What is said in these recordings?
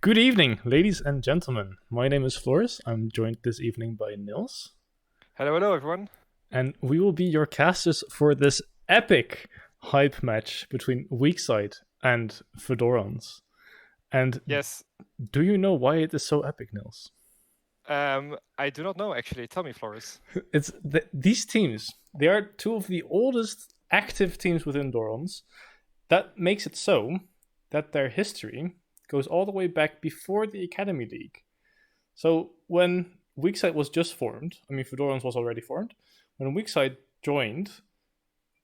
Good evening, ladies and gentlemen. My name is Floris. I'm joined this evening by Nils, Hello, hello, everyone. and we will be your casters for this epic hype match between Weakside and FeDorans. And Yes, do you know why it is so epic, Nils? I do not know actually. Tell me, Floris. These teams. They are two of the oldest active teams within Dorans. That makes it so that their history goes all the way back before the Academy League. So when Weakside was just formed, I mean, Fedorans was already formed. When Weakside joined,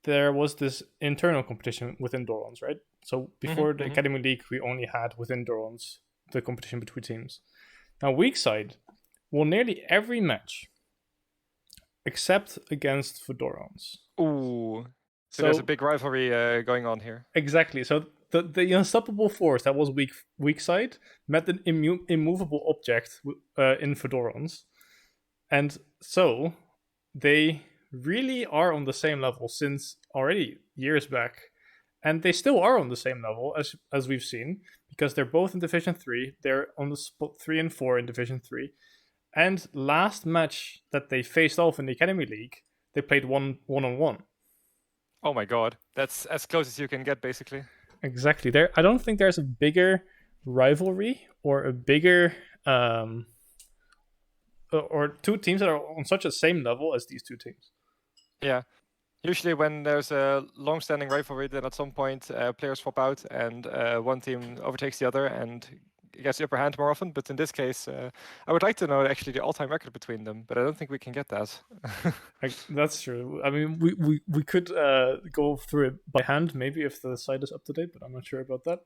there was this internal competition within Dorans, right? So before the Hmm. Academy League, we only had within Dorans the competition between teams. Now, Weakside won nearly every match except against Fedorans. Ooh, so there's a So big rivalry going on here. exactly. So the unstoppable force that was Weakside met an immovable object in Fedorans. And so they really are on the same level since already years back. And they still are on the same level as we've seen because they're both in Division 3. They're on the spot 3 and 4 in Division 3. And last match that they faced off in the Academy League, they played one on one. Oh my God, that's as close as you can get, basically. Exactly. I don't think there's a bigger rivalry or a bigger or two teams that are on such a same level as these two teams. Yeah. Usually, when there's a long-standing rivalry, then at some point players swap out and one team overtakes the other and gets the upper hand more often. But in this case, I would like to know actually the all-time record between them, but I don't think we can get that. That's true. I mean, we could go through it by hand, maybe if the site is up to date, but I'm not sure about that.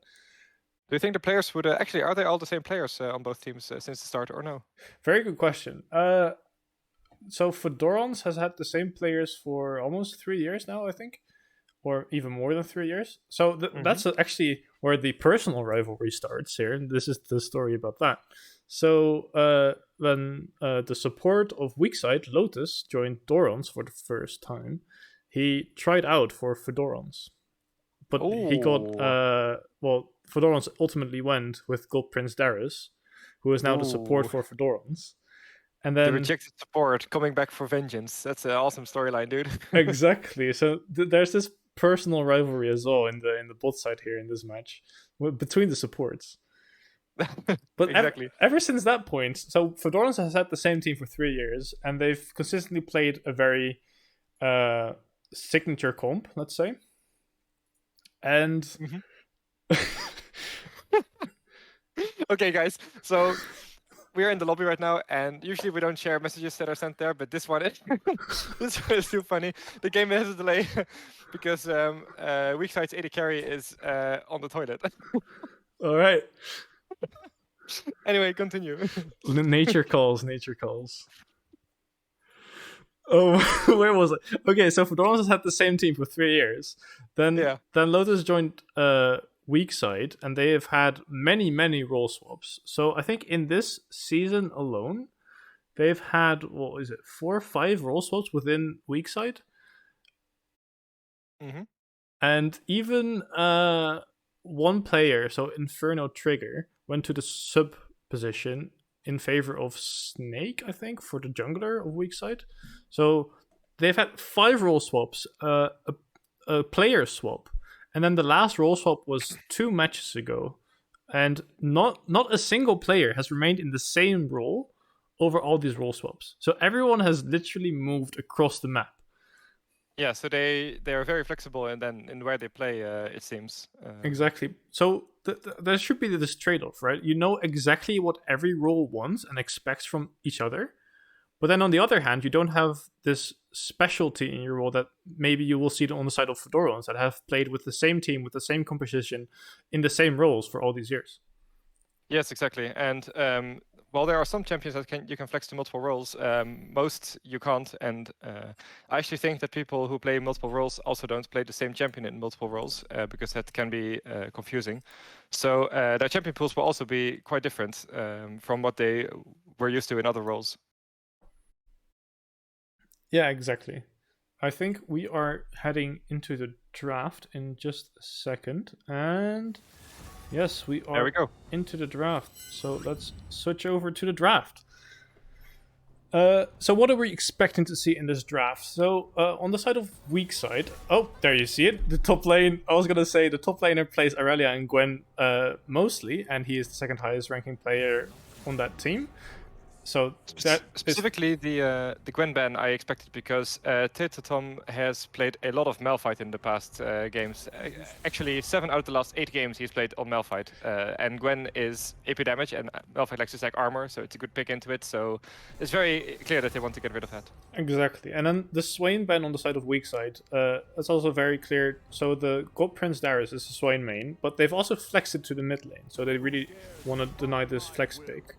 Do you think the players would actually are they all the same players on both teams since the start or no? Very good question. So Fedorans has had the same players for almost 3 years now, I think, or even more than 3 years. So Hmm. that's actually where the personal rivalry starts here, and this is the story about that. So when the support of Weakside, Lotus, joined Dorans for the first time, he tried out for Fedorans, but he got Oh, Fedorans ultimately went with Gold Prince Darius, who is now the support ooh. for Fedorans. And The then rejected support coming back for vengeance. That's an awesome storyline, dude. exactly, so there's this personal rivalry as well in the bot side here in this match between the supports. But Exactly. ever since that point, so Fedorans has had the same team for 3 years, and they've consistently played a very uh, signature comp, let's say. And Hmm. Okay, guys. So we are in the lobby right now, and usually we don't share messages that are sent there, but this one is this one is too funny. The game has a delay because Weakside's AD carry is on the toilet. all right, Anyway, continue. nature calls, nature calls. Oh, where was it? Okay, so Fedorans has had the same team for 3 years. Then Yeah. then Lotus joined Weakside, and they have had many role swaps. So I think in this season alone, they've had what is it, 4 or 5 role swaps within Weakside, Hmm. and even one player, so Inferno Trigger, went to the sub position in favor of Snake, I think, for the jungler of Weakside. So they've had 5 role swaps, a player swap, and then the last role swap was 2 matches ago, and not a single player has remained in the same role over all these role swaps. So everyone has literally moved across the map. Yeah. So they are very flexible, and then in where they play, it seems. Exactly. So there should be this trade-off, right? You know exactly what every role wants and expects from each other, but then on the other hand, you don't have this specialty in your role that maybe you will see on the side of Fedorans that have played with the same team with the same composition in the same roles for all these years. Yes, exactly. And while there are some champions that you can flex to multiple roles, most you can't. And I actually think that people who play multiple roles also don't play the same champion in multiple roles because that can be confusing. So their champion pools will also be quite different from what they were used to in other roles. Yeah, exactly. I think we are heading into the draft in just a second, and Yes, we There are we go. into the draft. So let's switch over to the draft. So what are we expecting to see in this draft? So on the side of Weakside, oh, there you see it. The top lane. I was gonna say the top laner plays Aurelia and Gwen mostly, and he is the second highest ranking player on that team. So that is Specifically, the Gwen ban I expected because Tom has played a lot of Malphite in the past games. Actually, 7 out of the last 8 games he's played on Malphite. And Gwen is AP damage, and Malphite likes to stack armor, so it's a good pick into it. So it's very clear that they want to get rid of that. exactly. And then the Swain ban on the side of Weakside, it's also very clear. So the God Prince Darius is a Swain main, but they've also flexed it to the mid lane. So they really want to deny this flex pick.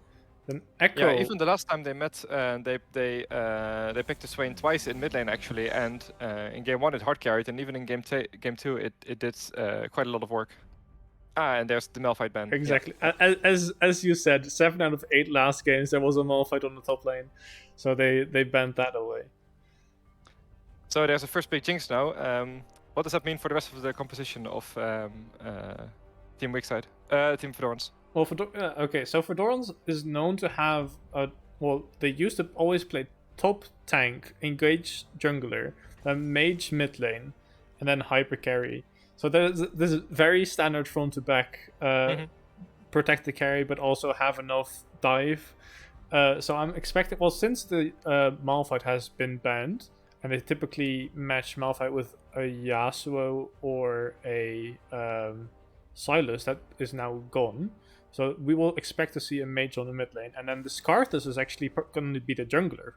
Then Echo. Yeah, even the last time they met, they picked the Swain twice in mid lane actually, and in game 1 it hard carried, and even in game 2 it did quite a lot of work. And there's the Malphite ban. Exactly. Yeah. As you said, 7 out of 8 last games there was a Malphite on the top lane, so they banned that away. So there's a first big Jinx now. What does that mean for the rest of the composition of Team Weakside? Team FeDorans. Well, okay, so FeDorans is known to have a... Well, they used to always play top tank, engage jungler, then mage mid lane, and then hyper carry. So there's this very standard front to back, protect the carry, but also have enough dive. So I'm expecting... Well, since the Malphite has been banned, and they typically match Malphite with a Yasuo or a Sylas that is now gone. So we will expect to see a mage on the mid lane, and then the Skarthus is actually going to be the jungler.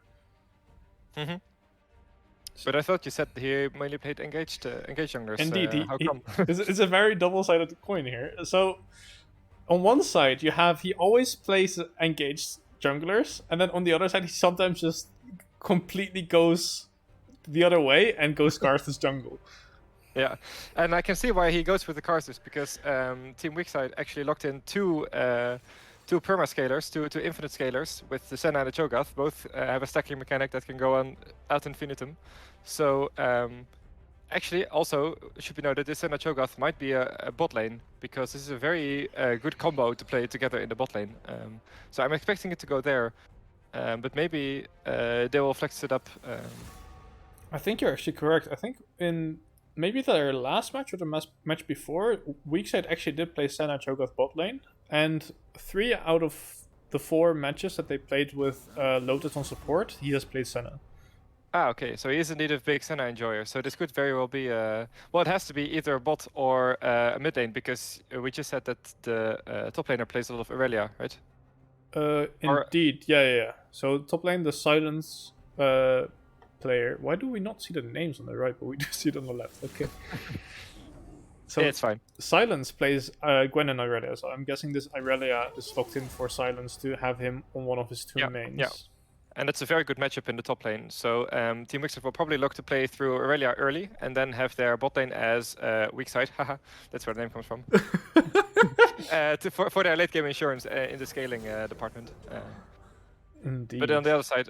But I thought you said he mainly played engaged junglers. Indeed, how come? it's a very double-sided coin here. So on one side you have he always plays engaged junglers, and then on the other side he sometimes just completely goes the other way and goes Skarthus jungle. Yeah, and I can see why he goes with the Karthus, because Team Weakside actually locked in two perma-scalers, two infinite scalers with the Senna and the Cho'Gath. Both have a stacking mechanic that can go on ad infinitum. So actually, also should be noted, this Senna Cho'Gath might be a bot lane, because this is a very good combo to play together in the bot lane. So I'm expecting it to go there, but maybe they will flex it up. I think you're actually correct. I think in maybe their last match or the match before, Weakside actually did play Senna Cho'Gath bot lane, and 3 out of the 4 matches that they played with Lotus on support, he has played Senna. Ah, okay, so he is indeed a big Senna enjoyer, so this could very well be well, it has to be either a bot or a mid lane, because we just said that the top laner plays a lot of Aurelia, right? Indeed, yeah. So top lane, the Silence player. Why do we not see the names on the right, but we do see it on the left? Okay. So yeah, it's fine. Silence plays Gwen and Aurelia, so I'm guessing this Aurelia is locked in for Silence to have him on one of his 2 mains. Yeah, and it's a very good matchup in the top lane. So Team Weakside will probably look to play through Aurelia early, and then have their bot lane as Weakside. Haha, that's where the name comes from. For their late game insurance in the scaling department. Indeed. But on the other side,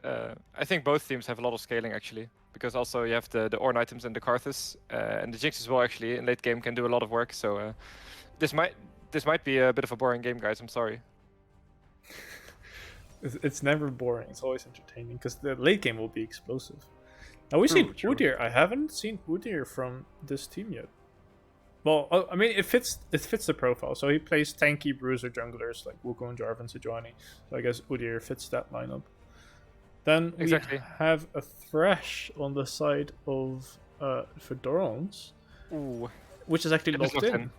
I think both teams have a lot of scaling actually, because also you have the Ornn items and the Karthus, and the Jinx as well actually in late game can do a lot of work. So this might be a bit of a boring game, guys. I'm sorry. It's never boring. It's always entertaining because the late game will be explosive. Now we see Udyr. I haven't seen Udyr from this team yet. Well, I mean, it fits the profile. So he plays tanky bruiser junglers like Wukong, Jarvan, Sejuani. So I guess Udyr fits that lineup. Then we have a Thresh on the side of FeDorans, which is actually locked in.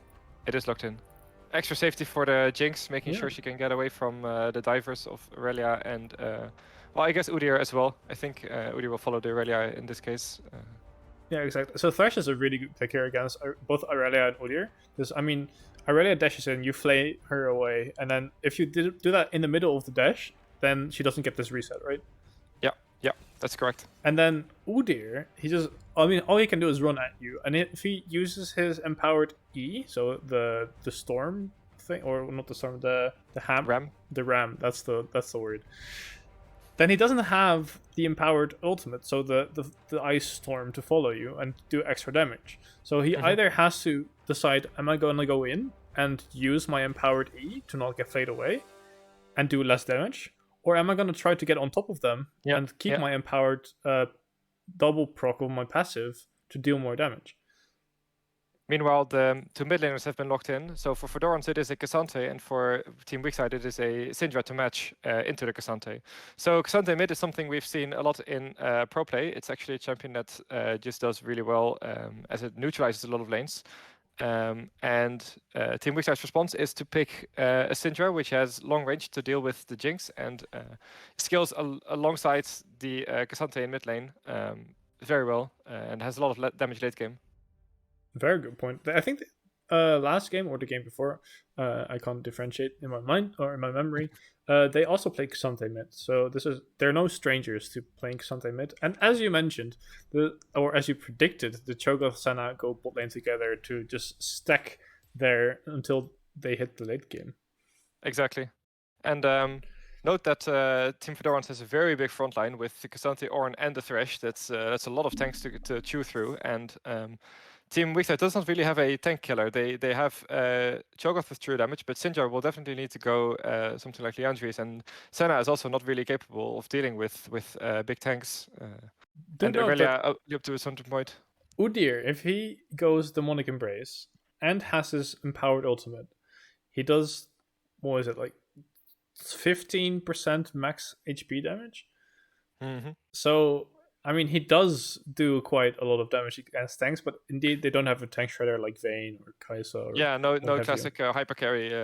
It is locked in. Extra safety for the Jinx, making sure she can get away from the divers of Aurelia and, well, I guess Udyr as well. I think Udyr will follow the Aurelia in this case. Yeah, exactly. So Thresh is a really good pick here against both Aurelia and Udyr. Because, I mean, Aurelia dashes in, you flay her away, and then if you do that in the middle of the dash, then she doesn't get this reset, right? Yeah, that's correct. And then Udyr, all he can do is run at you. And if he uses his empowered E, so the storm thing, or not the storm, the ram. The ram, that's the word. Then he doesn't have the empowered ultimate, so the ice storm to follow you and do extra damage. So he either has to decide, am I going to go in and use my empowered E to not get flayed away and do less damage? Or am I going to try to get on top of them Yeah, and keep yeah. my empowered double proc of my passive to deal more damage? Meanwhile, the two mid laners have been locked in. So for FeDorans, it is a Cassante, and for Team Weakside, it is a Syndra to match into the Cassante. So Cassante mid is something we've seen a lot in pro play. It's actually a champion that just does really well as it neutralizes a lot of lanes. And Team Weakside's response is to pick a Syndra, which has long range to deal with the Jinx and skills alongside the Cassante in mid lane very well and has a lot of damage late game. Very good point. I think last game or the game before, I can't differentiate in my mind or in my memory. They also play Xante mid, so they're no strangers to playing Xante mid. And as you mentioned, or as you predicted, the Cho'Gath Senna go bot lane together to just stack there until they hit the late game. Exactly, and note that Team FeDorans has a very big front line with the Cassante, Ornn, and the Thresh. That's a lot of tanks to chew through, and Team Weakside does not really have a tank killer. They have Cho'Gath with true damage, but Syndra will definitely need to go something like Liandry's, and Senna is also not really capable of dealing with big tanks. And Aurelia up to a certain point. Udyr, if he goes Demonic Embrace and has his empowered ultimate, he does, what is it, like 15% max HP damage? Mm-hmm. So, I mean, he does do quite a lot of damage against tanks, but indeed, they don't have a tank shredder like Vayne or Kai'Sa. Or yeah, no classic hyper carry.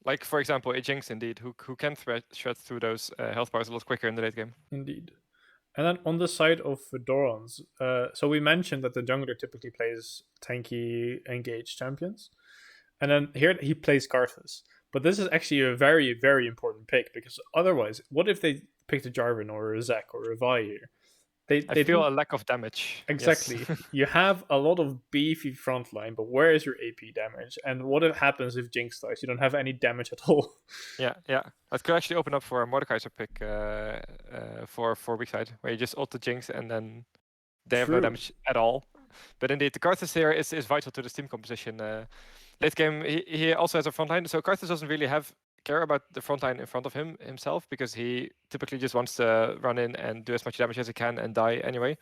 Like, for example, a Jinx, indeed, who can shred through those health bars a lot quicker in the late game. Indeed. And then on the side of FeDorans, so we mentioned that the jungler typically plays tanky engaged champions. And then here he plays Karthus. But this is actually a very, very important pick, because otherwise, what if they picked a Jarvan or a Zac or a Vi here? I feel a lack of damage. Exactly. Yes. You have a lot of beefy frontline, but where is your AP damage? And what happens if Jinx dies? You don't have any damage at all. Yeah. That could actually open up for a Mordekaiser pick for Weakside, where you just ult the Jinx and then they have no damage at all. But indeed, the Karthus here is vital to this team composition. Late game, he also has a frontline, so Karthus doesn't really care about the frontline in front of himself, because he typically just wants to run in and do as much damage as he can and die anyway.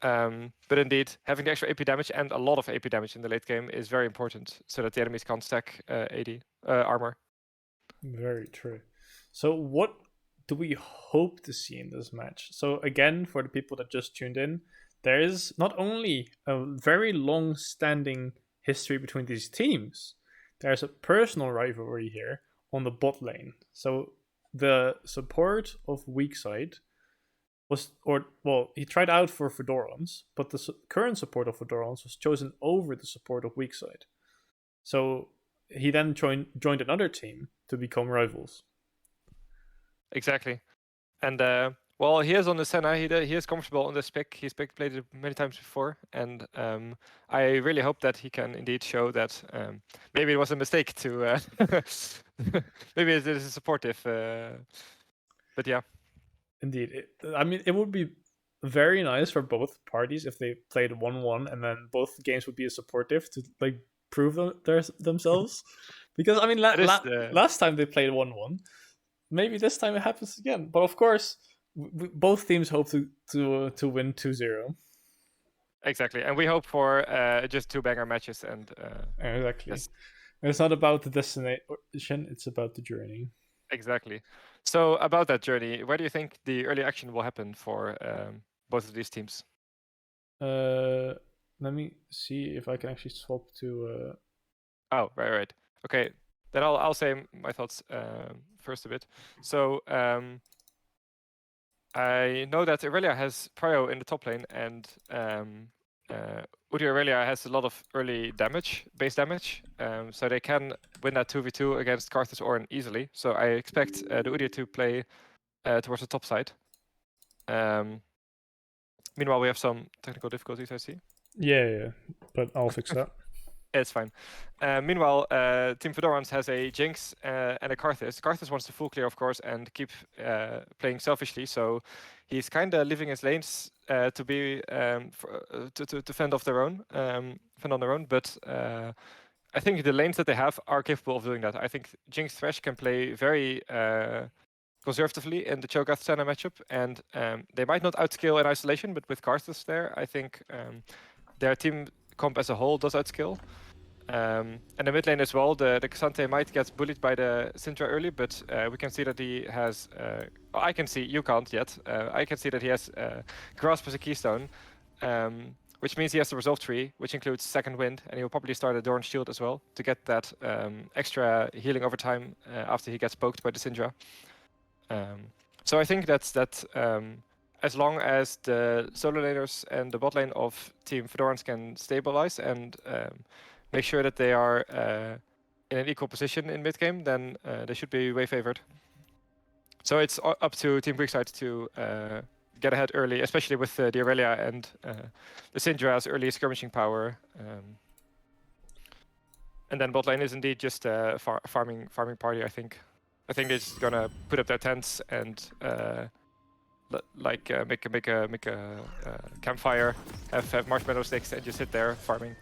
But indeed, having the extra AP damage and a lot of AP damage in the late game is very important, so that the enemies can't stack AD armor. Very true. So what do we hope to see in this match? So again, for the people that just tuned in, there is not only a very long-standing history between these teams, there's a personal rivalry here on the bot lane. So the support of Weakside he tried out for FeDorans, but the current support of FeDorans was chosen over the support of Weakside. So he then joined another team to become rivals. Exactly. And he is on the Senna. He is comfortable on this pick. He's played it many times before, and I really hope that he can indeed show that maybe it was a mistake to. Maybe it is supportive, but yeah. Indeed, it would be very nice for both parties if they played 1-1 and then both games would be supportive to like prove themselves. Because I mean, last time they played 1-1. Maybe this time it happens again. But of course, both teams hope to win 2-0. Exactly, and we hope for just 2 banger matches. And exactly, yes. It's not about the destination; it's about the journey. Exactly. So about that journey, where do you think the early action will happen for both of these teams? Let me see if I can actually swap to. Oh, right. Okay, then I'll say my thoughts first a bit. So I know that Aurelia has Prio in the top lane, and Udyr Aurelia has a lot of early base damage, so they can win that 2v2 against Karthus Ornn easily. So I expect the Udyr to play towards the top side. Meanwhile, we have some technical difficulties, I see. Yeah, but I'll fix that. It's fine. Meanwhile, Team FeDorans has a Jinx and a Karthus. Karthus wants to full clear, of course, and keep playing selfishly. So he's kind of leaving his lanes to be to fend on their own. But I think the lanes that they have are capable of doing that. I think Jinx Thresh can play very conservatively in the Cho'Gath Senna matchup, and they might not outscale in isolation, but with Karthus there, I think their team comp as a whole does outscale. And the mid lane as well, the Xante might get bullied by the Syndra early, but we can see that he has... well, I can see, you can't yet. I can see that he has Grasp as a keystone, which means he has the Resolve tree, which includes Second Wind, and he'll probably start a Doran Shield as well to get that extra healing over time after he gets poked by the Syndra. So I think that as long as the solo laners and the bot lane of Team FeDorans can stabilize and make sure that they are in an equal position in mid game, then they should be way favored. So it's up to Team Weakside to get ahead early, especially with the Aurelia and the Syndra's early skirmishing power. And then bot lane is indeed just a farming party, I think. I think they're just gonna put up their tents and make a campfire, have marshmallow sticks, and just sit there farming.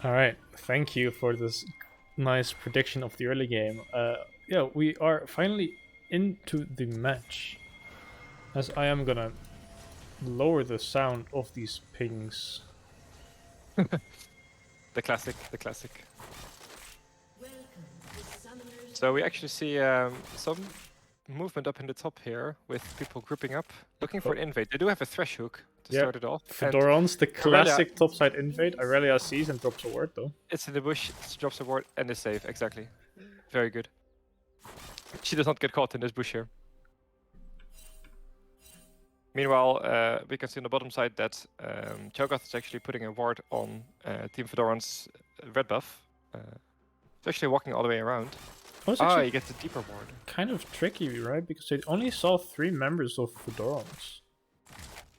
All right, thank you for this nice prediction of the early game. Yeah, we are finally into the match. As I am gonna lower the sound of these pings. The classic. So we actually see some movement up in the top here with people grouping up, looking for an invade. They do have a Thresh hook to start it off. FeDorans, the classic topside invade. Aurelia sees and drops a ward though. It's in the bush, drops a ward and is safe, exactly. Very good. She does not get caught in this bush here. Meanwhile, we can see on the bottom side that Cho'Gath is actually putting a ward on Team FeDorans' red buff. It's actually walking all the way around. You get the deeper ward. Kind of tricky, right? Because they only saw 3 members of FeDorans.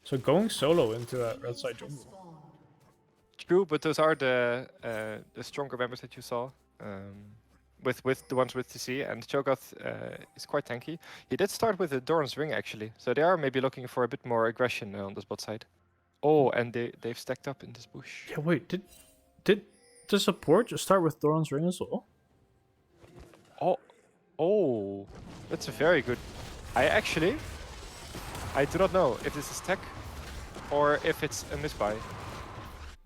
So going solo into a red side jungle. True, but those are the stronger members that you saw. With the ones with TC, and Cho'Gath is quite tanky. He did start with a Doran's Ring actually, so they are maybe looking for a bit more aggression on this bot side. Oh, and they've stacked up in this bush. Yeah, wait, did the support just start with Doran's Ring as well? Oh, that's a very good. I do not know if this is tech or if it's a misbuy.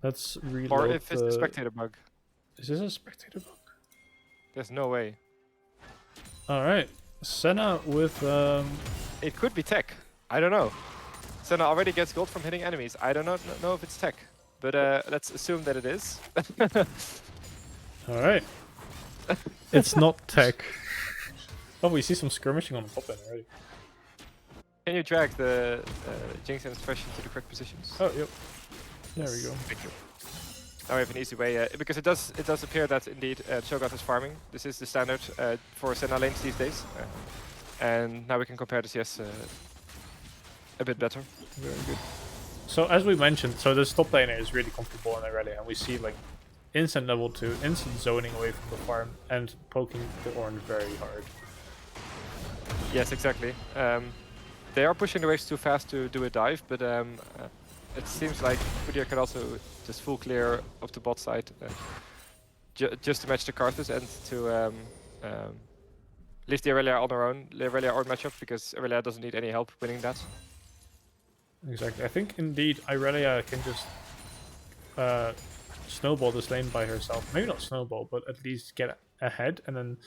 Let's reload. Or if it's a spectator bug. Is this a spectator bug? There's no way. Alright. Senna with... It could be tech. I don't know. Senna already gets gold from hitting enemies. I don't know if it's tech. But let's assume that it is. Alright. It's not tech. Oh, we see some skirmishing on the top end already. Can you drag the Jinx and Thresh into the correct positions? Oh, yep. There we go. Thank you. Now we have an easy way, because it does appear that indeed Cho'Gath is farming. This is the standard for Senna lanes these days. And now we can compare the CS a bit better. Very good. So as we mentioned, so this top laner is really comfortable in Aurelia, and we see like instant level 2, instant zoning away from the farm, and poking the orange very hard. Yes, exactly. They are pushing the waves too fast to do a dive, but it seems like Udyr can also just full clear of the bot side, just to match the Karthus and to leave the Aurelia on her own, the Aurelia own matchup, because Aurelia doesn't need any help winning that. Exactly. I think indeed Aurelia can just snowball this lane by herself. Maybe not snowball, but at least get ahead, and then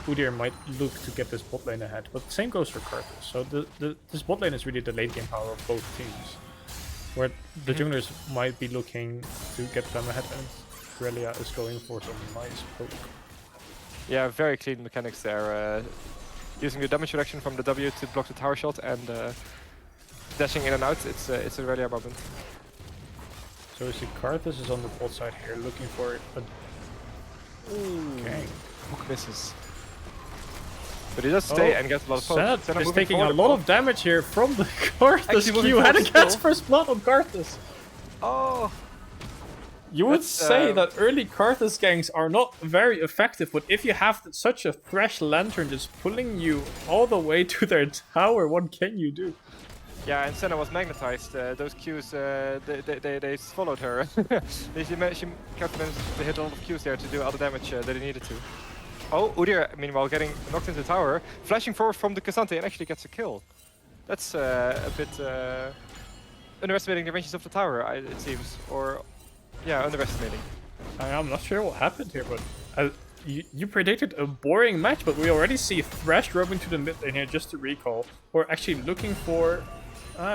Udyr might look to get this bot lane ahead. But the same goes for Karthus. So this bot lane is really the late game power of both teams, where the junglers might be looking to get them ahead, and Aurelia is going for some nice poke. Yeah, very clean mechanics there. Using the damage reduction from the W to block the tower shot and dashing in and out, it's Aurelia moment. So we see Karthus is on the bot side here, looking for a gang. Hook misses. But he does stay and gets a lot of poke. Senna is taking a lot of damage here from the Karthus Q, and it gets first blood on Karthus. Oh! You would say that early Karthus gangs are not very effective, but if you have such a Thresh Lantern just pulling you all the way to their tower, what can you do? Yeah, and Senna was magnetized. Those Qs, they followed her. She kept managing to hit a lot of Qs there to do all the damage that he needed to. Oh, Udyr, meanwhile, getting knocked into the tower, flashing forward from the Cassante and actually gets a kill. That's a bit underestimating the ranges of the tower, it seems. Or, yeah, underestimating. I'm not sure what happened here, but you predicted a boring match, but we already see Thresh roaming to the mid lane here just to recall. Or actually looking for...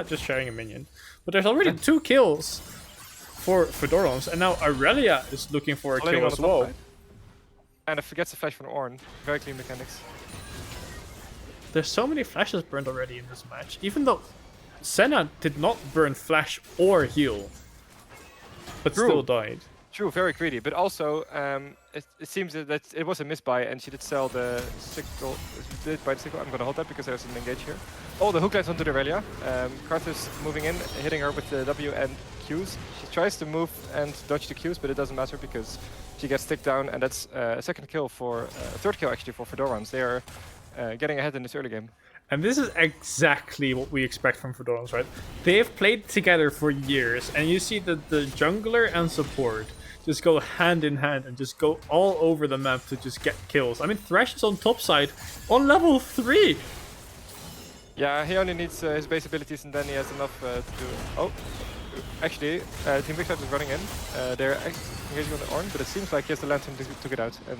just sharing a minion. But there's already 2 kills for FeDorans, and now Aurelia is looking for a kill as well. Right? And it forgets the flash from Ornn. Very clean mechanics. There's so many flashes burned already in this match, even though Senna did not burn flash or heal, but still died. True, very greedy, but also it seems that it was a misbuy, and she did sell the sickle. Did buy the sickle. I'm gonna hold that because there's an engage here. Oh, the hook lands onto the Aurelia. Carthus moving in, hitting her with the W and Qs. She tries to move and dodge the Qs, but it doesn't matter because she gets stick down, and that's a second kill for a third kill actually for FeDorans. They are getting ahead in this early game. And this is exactly what we expect from FeDorans, right? They've played together for years, and you see that the jungler and support just go hand in hand and just go all over the map to just get kills. I mean, Thresh is on top side on level 3. Yeah, he only needs his base abilities, and then he has enough to do it. Oh, actually, Team Weakside is running in. They're engaging on the Ornn, but it seems like he has the Lantern to get out, and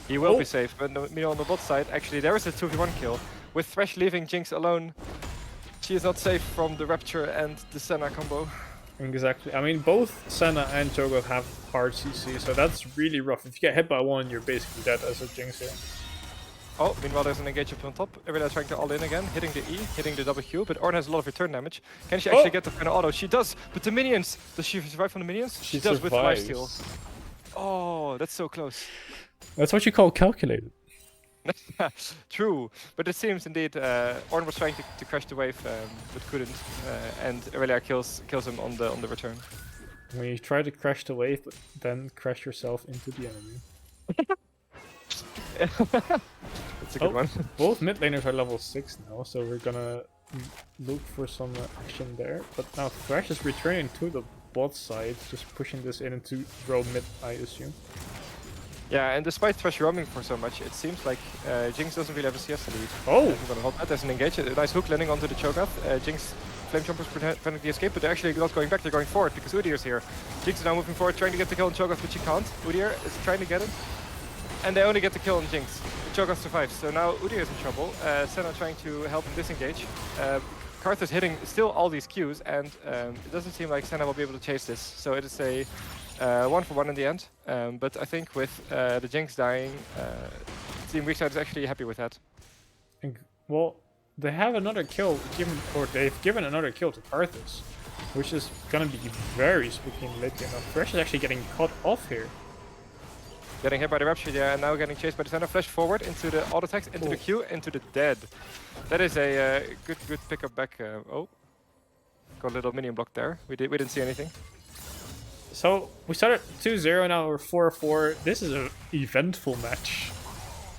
he will be safe. But meanwhile, on the bot side, actually, there is a 2v1 kill. With Thresh leaving Jinx alone, she is not safe from the Rapture and the Senna combo. Exactly. I mean, both Senna and Cho'Gath have hard CC, so that's really rough. If you get hit by one, you're basically dead as a Jinx here. Oh, meanwhile there's an engage up on top. Aurelia trying to all in again, hitting the E, hitting the W, but Ornn has a lot of return damage. Can she actually get the final auto? She does, but the minions! Does she survive from the minions? She does with lifesteal. Oh, that's so close. That's what you call calculated. True, but it seems indeed Ornn was trying to crash the wave, but couldn't, and Aurelia kills him on the return. When you try to crash the wave, but then crash yourself into the enemy. That's a good one. Both mid laners are level 6 now, so we're gonna look for some action there. But now Thresh is returning to the bot side, just pushing this in into row mid, I assume. Yeah, and despite Thresh roaming for so much, it seems like Jinx doesn't really have a CS lead. Oh! I'm gonna hold that. There's an engage, a nice hook landing onto the Cho'Gath. Jinx Flame Jumpers preventing the escape, but they're actually not going back, they're going forward because Udyr is here. Jinx is now moving forward, trying to get the kill on Cho'Gath, but she can't. Udyr is trying to get him, and they only get the kill on Jinx. Cho'Gath survives, so now Udyr is in trouble. Senna trying to help him disengage. Carthus hitting still all these Qs, and it doesn't seem like Senna will be able to chase this. So it is a 1-for-1 in the end. But I think with the Jinx dying, Team Weakside is actually happy with that. Well, they have another kill they've given another kill to Carthus, which is gonna be very spooky in late game. Now Thresh is actually getting caught off here. Getting hit by the Rapture, yeah, and now getting chased by the Senna. Flash forward into the auto attacks, into the Q, into the dead. That is a good pickup back. Oh, got a little minion block there. We didn't see anything. So we started 2-0, now we're 4-4. This is an eventful match.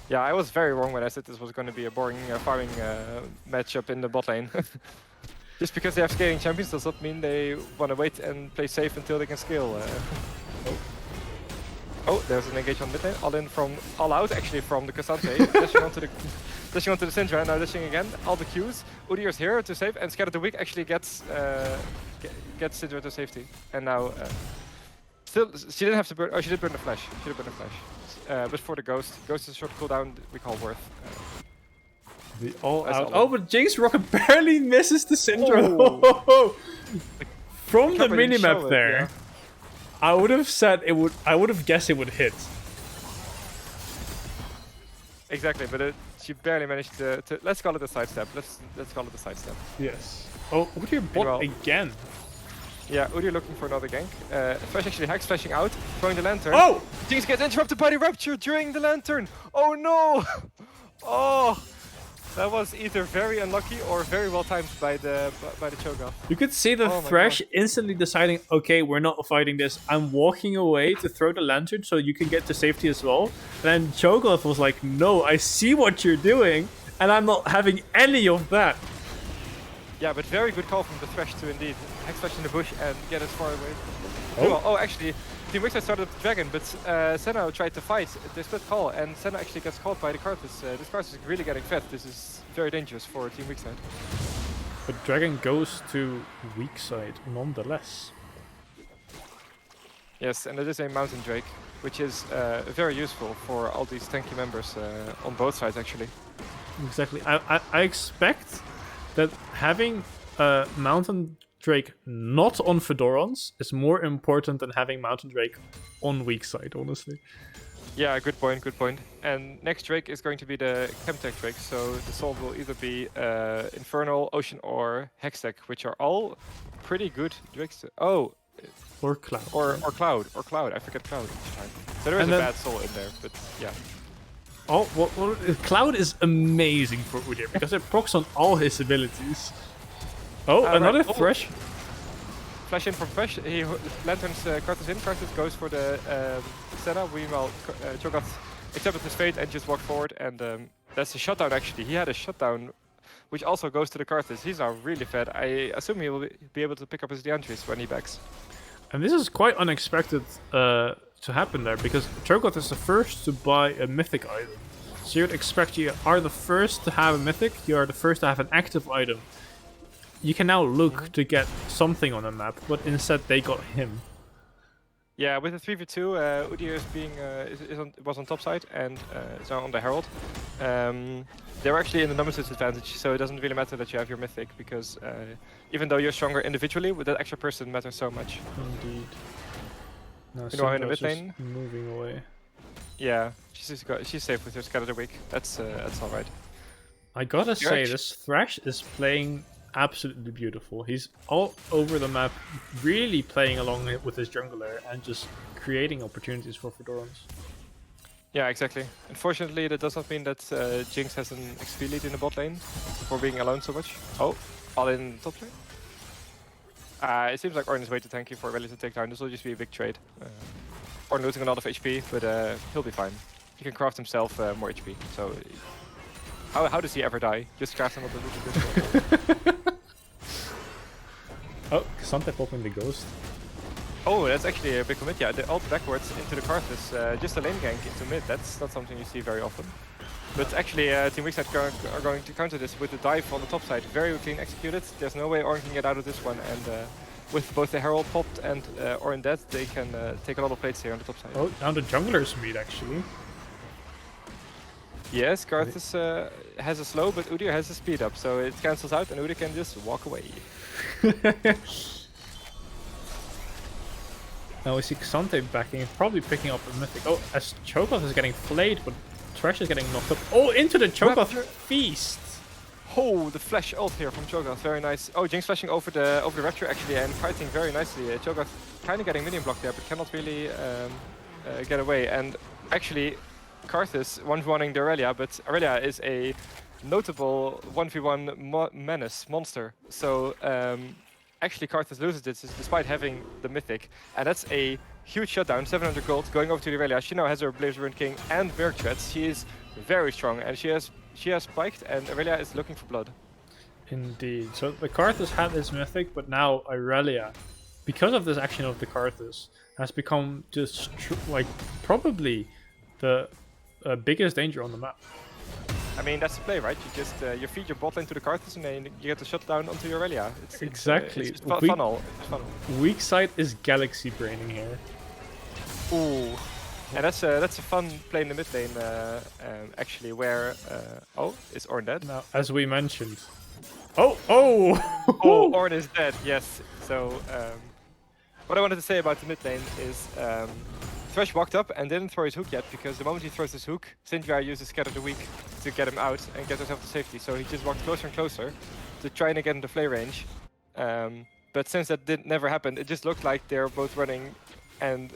Yeah, I was very wrong when I said this was going to be a boring farming matchup in the bot lane. Just because they have scaling champions does not mean they want to wait and play safe until they can scale. Oh, there's an engage on mid lane. All out actually from the Cassante. dashing onto the Syndra, now dashing again. All the Qs. Udyr's here to save, and Scatter the Weak actually gets Syndra to safety. And now still she didn't have to burn. Oh, she did burn the flash. But for the Ghost is a short cooldown we call worth. The all out. Oh, but Jinx Rocket barely misses the Syndra. Oh. From the minimap there. Yeah. I would have said it would. I would have guessed it would hit. Exactly, but she barely managed to. Let's call it a sidestep. Let's call it a sidestep. Yes. Oh, Udyr bot again. Yeah, Udyr looking for another gank. Thresh actually hacks, flashing out, throwing the lantern. Oh! Jinx gets interrupted by the Rapture during the lantern. Oh no! Oh! That was either very unlucky or very well timed by the Cho'Gath. You could see the Thresh instantly deciding, okay, we're not fighting this. I'm walking away to throw the lantern so you can get to safety as well. And then Cho'Gath was like, no, I see what you're doing, and I'm not having any of that. Yeah, but very good call from the Thresh to indeed Hex Flash in the bush and get as far away. Actually, Team Weakside started with the Dragon, but Senna tried to fight. They split call, and Senna actually gets caught by the Karthus. This Karthus is really getting fed. This is very dangerous for Team Weakside. But Dragon goes to Weakside nonetheless. Yes, and it is a Mountain Drake, which is very useful for all these tanky members on both sides, actually. Exactly. I expect that having Mountain Drake not on FeDorans is more important than having Mountain Drake on Weakside, honestly. Yeah, good point, good point. And next Drake is going to be the Chemtech Drake, so the sold will either be Infernal, Ocean, or Hextech, which are all pretty good Drakes. Oh! Or Cloud. Or Cloud, I forget Cloud each time. So there is a bad soul in there, but yeah. Oh, well, Cloud is amazing for Udyr because it procs on all his abilities. Oh, another Thresh. Flash in from Thresh. He lanterns Karthus in. Karthus goes for the Senna. Meanwhile, Cho'Gath accepted his fate and just walked forward. And that's a shutdown actually. He had a shutdown, which also goes to the Karthus. He's now really fed. I assume he will be able to pick up his entries when he backs. And this is quite unexpected to happen there, because Cho'Gath is the first to buy a mythic item. So you'd expect you are the first to have a mythic, you are the first to have an active item. You can now look to get something on the map, but instead they got him. Yeah, with the 3v2, Udyr is being was on top side and is now on the Herald. They're actually in the numbers disadvantage, so it doesn't really matter that you have your mythic, because even though you're stronger individually, with that extra person matters so much. Indeed. Now you know, in the mid lane, moving away. Yeah, she's safe with her Scattered Weak. That's all right. I gotta say, this Thresh is playing absolutely beautiful. He's all over the map, really playing along with his jungler and just creating opportunities for FeDorans. Yeah, exactly. Unfortunately, that does not mean that Jinx has an XP lead in the bot lane for being alone so much. Oh, all in top lane. It seems like Ornn is way too tanky for Rally to take down. This will just be a big trade. Ornn losing a lot of HP, but he'll be fine. He can craft himself more HP. So how does he ever die? Just craft him up a little bit. Oh, Xante popping the ghost. Oh, that's actually a big commit. Yeah, the ult backwards into the Karthus. Just a lane gank into mid. That's not something you see very often. But actually, Team Weakside are going to counter this with the dive on the top side. Very clean executed. There's no way Ornn can get out of this one. And with both the Herald popped and Ornn dead, they can take a lot of plates here on the top side. Oh, now the junglers meet actually. Yes, Karthus has a slow, but Udyr has a speed up, so it cancels out and Udyr can just walk away. Now we see Xante backing, probably picking up a mythic. Oh, as Cho'Gath is getting flayed, but Thresh is getting knocked up. Oh, into the Cho'Gath feast! Oh, the flash ult here from Cho'Gath, very nice. Oh, Jinx flashing over the Rapture actually and fighting very nicely. Cho'Gath kind of getting minion blocked there, but cannot really get away. And actually, Karthus 1v1ing the Aurelia, but Aurelia is a notable 1v1 menace monster. So actually Karthus loses this despite having the mythic, and that's a huge shutdown. 700 gold going over to the Aurelia. She now has her Blaze Rune King and Berg Threats. She is very strong, and she has spiked, and Aurelia is looking for blood. Indeed. So the Karthus had his mythic, but now Aurelia, because of this action of the Karthus, has become just like probably the biggest danger on the map. I mean, that's the play, right? You just you feed your bot lane to the Karthus and then you get the shutdown onto your Aurelia. Exactly. It's funnel. Weakside is galaxy braining here. Ooh. And that's a fun play in the mid lane, actually, where... oh, is Ornn dead? Now, as we mentioned... Oh! Ornn is dead, yes. So, what I wanted to say about the mid lane is... Thresh walked up and didn't throw his hook yet, because the moment he throws his hook, Syndra uses Scatter the Weak to get him out and get herself to safety. So he just walked closer and closer to try and get into flay range. But since that never happened, it just looked like they're both running and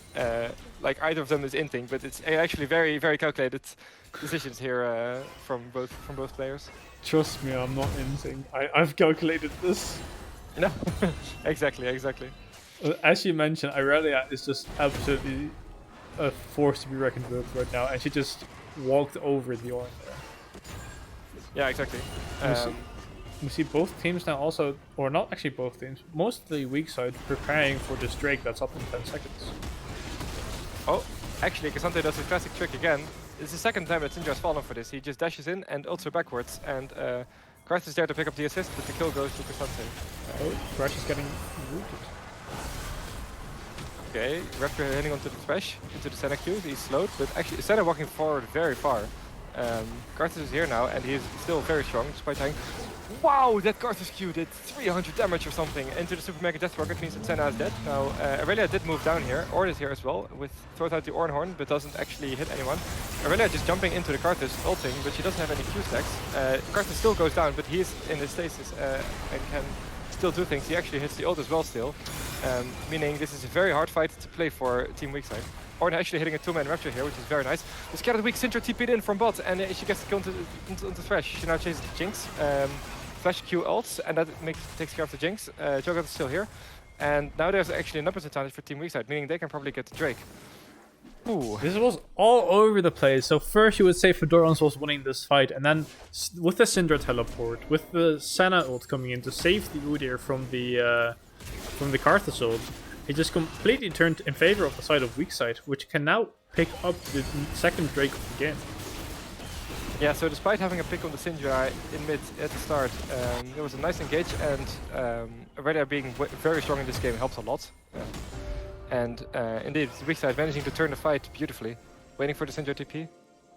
like either of them is inting, but it's actually very, very calculated decisions here from both players. Trust me, I'm not inting. I've calculated this. No, exactly. As you mentioned, Aurelia is just absolutely a force to be reckoned with right now, and she just walked over the Ornn there. Yeah, exactly. we see both teams now also, or not actually both teams, mostly Weakside preparing for this Drake that's up in 10 seconds. Oh, actually, Cassante does his classic trick again. It's the second time that Sinjar's fallen for this. He just dashes in and also backwards, and Garth is there to pick up the assist, but the kill goes to Cassante. Oh, Crash is getting rooted. Okay, Raptor hitting onto the Thresh, into the Senna queue. He's slowed, but actually Senna walking forward very far. Garthus is here now, and he's still very strong, despite dying. Wow, that Garthus Q did 300 damage or something into the Super Mega Death Rocket, means that Senna is dead. Now, Aurelia did move down here, Ornn is here as well, throws out the Ornn Horn, but doesn't actually hit anyone. Aurelia just jumping into the Garthus, ulting, but she doesn't have any Q stacks. Garthus still goes down, but he's in his stasis and can still do things. He actually hits the ult as well still, meaning this is a very hard fight to play for Team Weakside. Ornn actually hitting a 2-man Rapture here, which is very nice. The Scattered Weak Syndra TP'd in from bot, and she gets the kill into Thresh. She now chases the Jinx. Flash Q ults, and that takes care of the Jinx. Juggernaut is still here. And now there's actually a numbers advantage for Team Weakside, meaning they can probably get the Drake. Ooh. This was all over the place. So first you would say FeDorans was winning this fight, and then with the Syndra teleport, with the Senna ult coming in to save the Udyr from the Karthus ult, it just completely turned in favor of the side of Weakside, which can now pick up the second Drake of the game. Yeah, so despite having a pick on the Syndra in mid at the start, there was a nice engage, and Aurelia being very strong in this game helps a lot. Indeed, Weakside managing to turn the fight beautifully, waiting for the Syndra TP.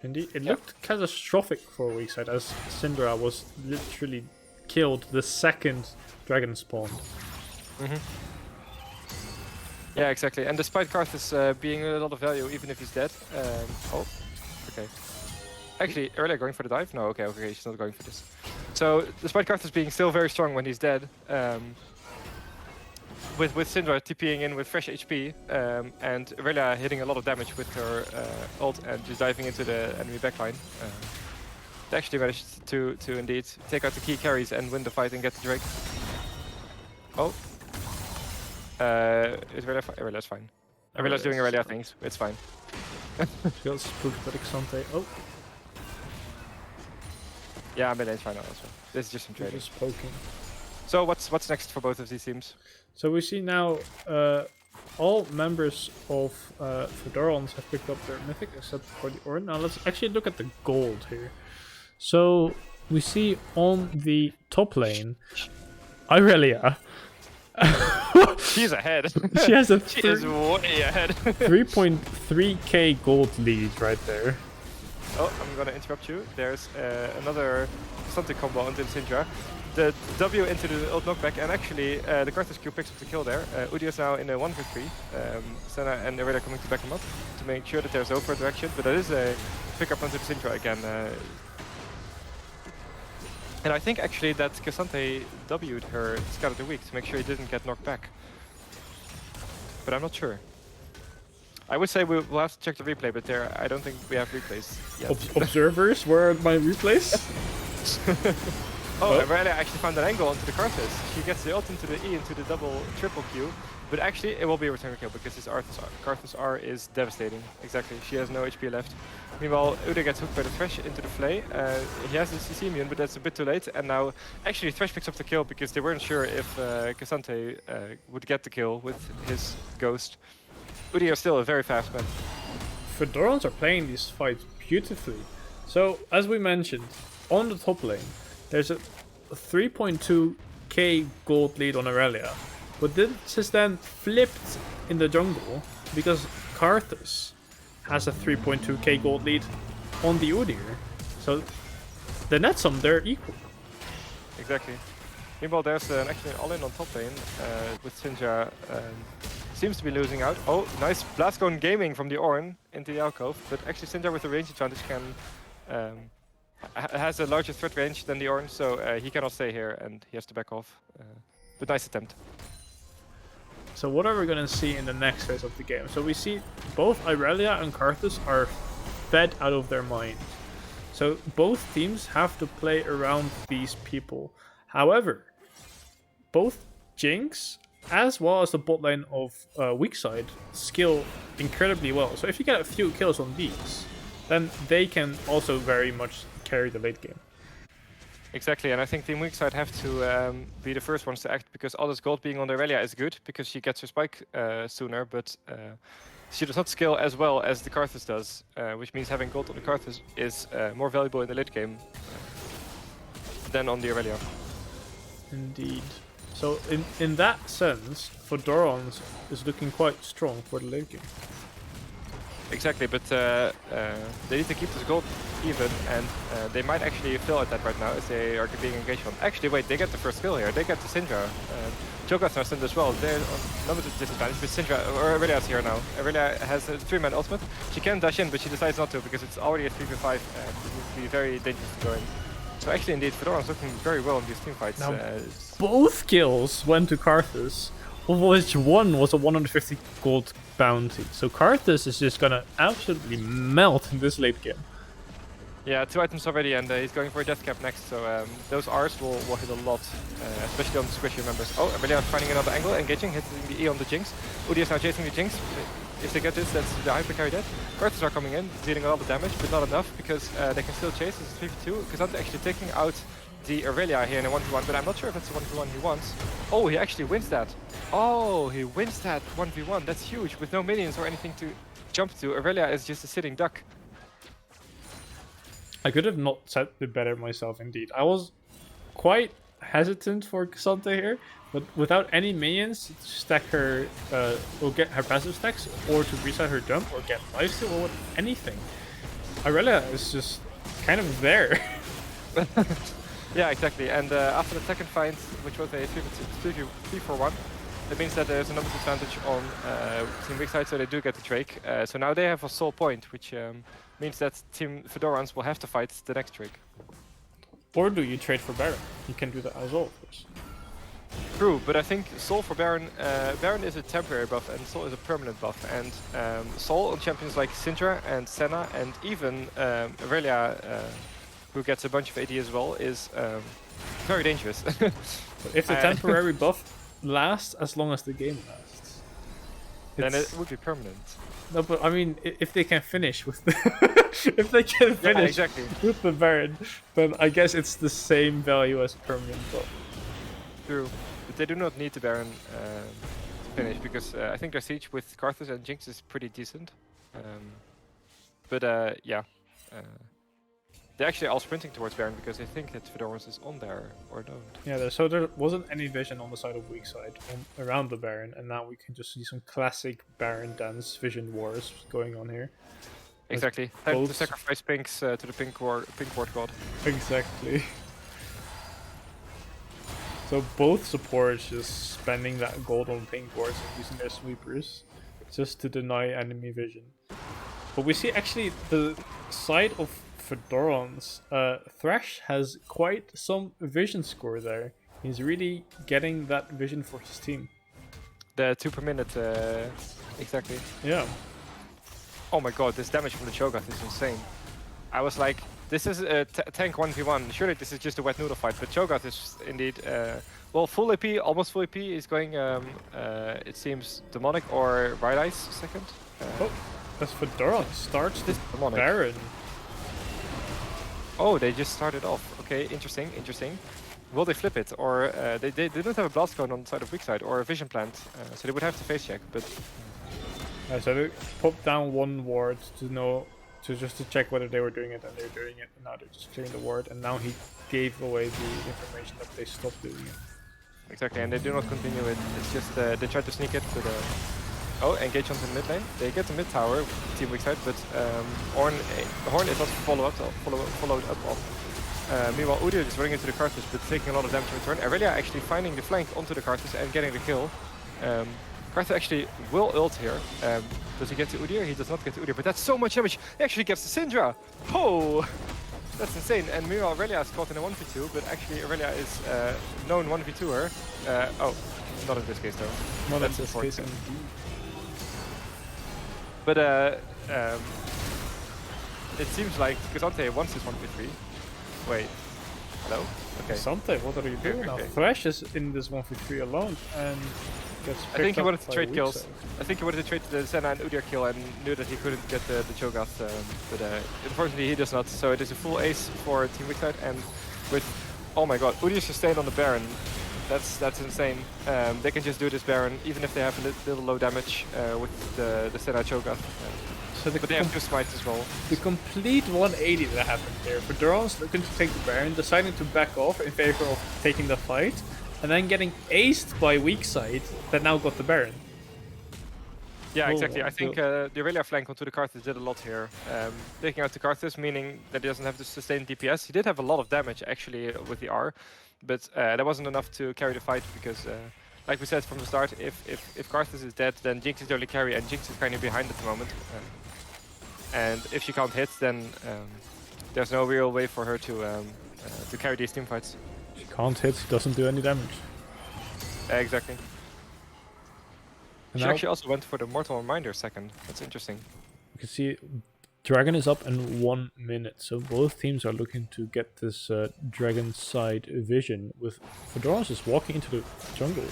Indeed, it looked catastrophic for Weakside as Syndra was literally killed the second dragon spawn. Yeah, exactly. And despite Karthus being a lot of value, even if he's dead. Oh, okay. Actually, earlier going for the dive? No, okay, she's not going for this. So, despite Karthus being still very strong when he's dead, with Syndra TPing in with fresh HP, and Aurelia hitting a lot of damage with her ult and just diving into the enemy backline, they actually managed to indeed take out the key carries and win the fight and get the Drake. Oh. Is Aurelia's fine. Aurelia's doing Aurelia things, it's fine. Feels spooked by the Xante. Oh. Yeah, mid lane's fine now also. This is just some trading. Just poking. So what's next for both of these teams? So we see now all members of FeDorans have picked up their mythic except for the Ornn. Now let's actually look at the gold here. So we see on the top lane, Aurelia. She's ahead. She has a she is way ahead. 3.3k gold lead right there. Oh, I'm gonna interrupt you. There's another stunting combo onto the Syndra. The W into the ult knockback, and actually the Karthus Q picks up the kill there. Udyr is now in a 1v3. Senna and Aurelia coming to back him up to make sure that there's no further action, but that is a pickup onto the Syndra again. And I think actually that Cassante W'd her Scattered Weak to make sure he didn't get knocked back. But I'm not sure. I would say we'll have to check the replay, but there I don't think we have replays yet. Observers, where are my replays? Oh, Aurelia actually found an angle onto the Karthus. She gets the ult into the E into the double triple Q, but actually it will be a return kill because this Karthus R is devastating. Exactly, she has no HP left. Meanwhile, Udyr gets hooked by the Thresh into the Flay. He has the CC immune, but that's a bit too late. And now, actually, Thresh picks up the kill because they weren't sure if Cassante would get the kill with his Ghost. Udyr is still a very fast man. FeDorans are playing these fights beautifully. So, as we mentioned, on the top lane, there's a 3.2k gold lead on Aurelia. But this is then flipped in the jungle because Karthus has a 3.2k gold lead on the Udyr. So the net sum, they're equal. Exactly. Meanwhile, there's actually an all-in on top lane with Syndra. Seems to be losing out. Oh, nice blast going gaming from the Ornn into the alcove. But actually Syndra with the range advantage has a larger threat range than the Ornn, so he cannot stay here and he has to back off. But nice attempt. So what are we going to see in the next phase of the game? So we see both Aurelia and Karthus are fed out of their mind. So both teams have to play around these people. However, both Jinx as well as the bot lane of Weakside skill incredibly well. So if you get a few kills on these, then they can also very much carry the late game. Exactly, and I think Team Weakside have to be the first ones to act, because all this gold being on the Aurelia is good because she gets her spike sooner, but she does not scale as well as the Karthus does, which means having gold on the Karthus is more valuable in the late game than on the Aurelia. Indeed. So in that sense, FeDorans is looking quite strong for the late game. Exactly, but they need to keep this gold even, and they might actually fail at that right now as they are being engaged on. Actually, wait, they get the first kill here. They get the Syndra. Cho'Gath now stunned as well. They're on limited disadvantage, but Syndra, or Aurelia's here now. Aurelia has a 3-man ultimate. She can dash in, but she decides not to because it's already a 3v5 and it would be very dangerous to go in. So actually, indeed, FeDorans looking very well in these team fights. Now, both kills went to Karthus, of which one was a 150 gold bounty. So Karthus is just gonna absolutely melt in this late game. Yeah, 2 items already, and he's going for a death cap next, so those R's will hit a lot, especially on the squishy members. Oh, Aurelia finding another angle, engaging, hitting the E on the Jinx. Udyr is now chasing the Jinx. If they get this, that's the hyper carry dead. Karthus are coming in, dealing a lot of damage, but not enough, because they can still chase. It's 3v2. Kazante actually taking out the Aurelia here in a 1v1, but I'm not sure if that's the 1v1 he wants. Oh, he actually wins that. Oh, he wins that 1v1. That's huge, with no minions or anything to jump to. Aurelia is just a sitting duck. I could have not said it better myself, indeed. I was quite hesitant for Kazante here, but without any minions to stack her, or get her passive stacks, or to reset her jump, or get lifesteal, or anything. Aurelia is just kind of there. Yeah, exactly. And after the second fight, which was a 3-4-1, that means that there's another disadvantage on Team Weakside, so they do get the Drake. So now they have a soul point, which means that Team FeDorans will have to fight the next Drake. Or do you trade for Baron? You can do that as well, of course. True, but I think Soul for Baron, Baron is a temporary buff and Soul is a permanent buff. And Soul on champions like Syndra and Senna and even Aurelia, who gets a bunch of AD as well, is very dangerous. If the temporary buff lasts as long as the game lasts, then it would be permanent. No, but I mean, if they can finish with the if they can finish exactly. with the Baron, then I guess it's the same value as a permanent buff. True, but they do not need the Baron to finish, because I think their siege with Karthus and Jinx is pretty decent. But yeah, they're actually all sprinting towards Baron because they think that FeDorans is on there or don't. Yeah, so there wasn't any vision on the side of Weakside around the Baron, and now we can just see some classic Baron dance vision wars going on here. Exactly. Time to sacrifice pinks to the pink ward god. Exactly. So both supports just spending that gold on pink wards and using their sweepers just to deny enemy vision. But we see actually the side of FeDorans, Thresh has quite some vision score there. He's really getting that vision for his team. The 2 per minute, exactly. Yeah. Oh my god, this damage from the Cho'Gath is insane. I was like, this is a tank 1v1. Surely this is just a wet noodle fight, but Cho'Gath is indeed, well, full AP, almost full AP. Is going, it seems, Demonic or Bright Eyes second. Oh, as FeDorans starts this Demonic. Baron. Oh, they just started off. Okay, interesting, interesting. Will they flip it? Or they don't have a blast cone on the side of Weakside or a vision plant, so they would have to face check, but... So they popped down one ward to check whether they were doing it, and they're doing it, and now they're just clearing the ward, and now he gave away the information that they stopped doing it. Exactly, and they do not continue it. It's just they try to sneak it to the... Oh, engage onto the mid lane. They get the mid tower, Team Weakside, but Horn is not followed up on. Meanwhile, Udyr is running into the Karthus, but taking a lot of damage in return. Aurelia actually finding the flank onto the Karthus and getting the kill. Karthus actually will ult here. Does he get to Udyr? He does not get to Udyr, but that's so much damage. He actually gets to Syndra. Oh, that's insane. And meanwhile, Aurelia is caught in a 1v2, but actually Aurelia is known 1v2er. Oh, not in this case though. Not in this case indeed. But it seems like Kazante wants this 1v3. Wait, hello? Okay. Kazante, what are you doing now? Thresh is in this 1v3 alone and gets picked I think he up wanted to by trade Weakside. kills. I think he wanted to trade the Senna and Udyr kill and knew that he couldn't get the Cho'Gath, but unfortunately he does not. So it is a full ace for Team Weakside, and with Oh my god, Udyr sustained on the Baron. That's insane. They can just do this Baron, even if they have a little low damage with the Senna Cho'Gath. So But they have 2 smites as well. The complete 180 that happened there. FeDorans looking to take the Baron, deciding to back off in favor of taking the fight, and then getting aced by Weakside that now got the Baron. Yeah, exactly. I think the Aurelia flank onto the Karthus did a lot here. Taking out the Karthus, meaning that he doesn't have to sustain DPS. He did have a lot of damage, actually, with the R, but that wasn't enough to carry the fight, because, like we said from the start, if Karthus is dead, then Jinx is the only carry, and Jinx is kind of behind at the moment. And if she can't hit, then there's no real way for her to carry these team fights. She can't hit, doesn't do any damage. Exactly. And She now actually also went for the Mortal Reminder second. That's interesting. you can see Dragon is up in 1 minute, so both teams are looking to get this Dragon side vision, with FeDorans just walking into the jungle.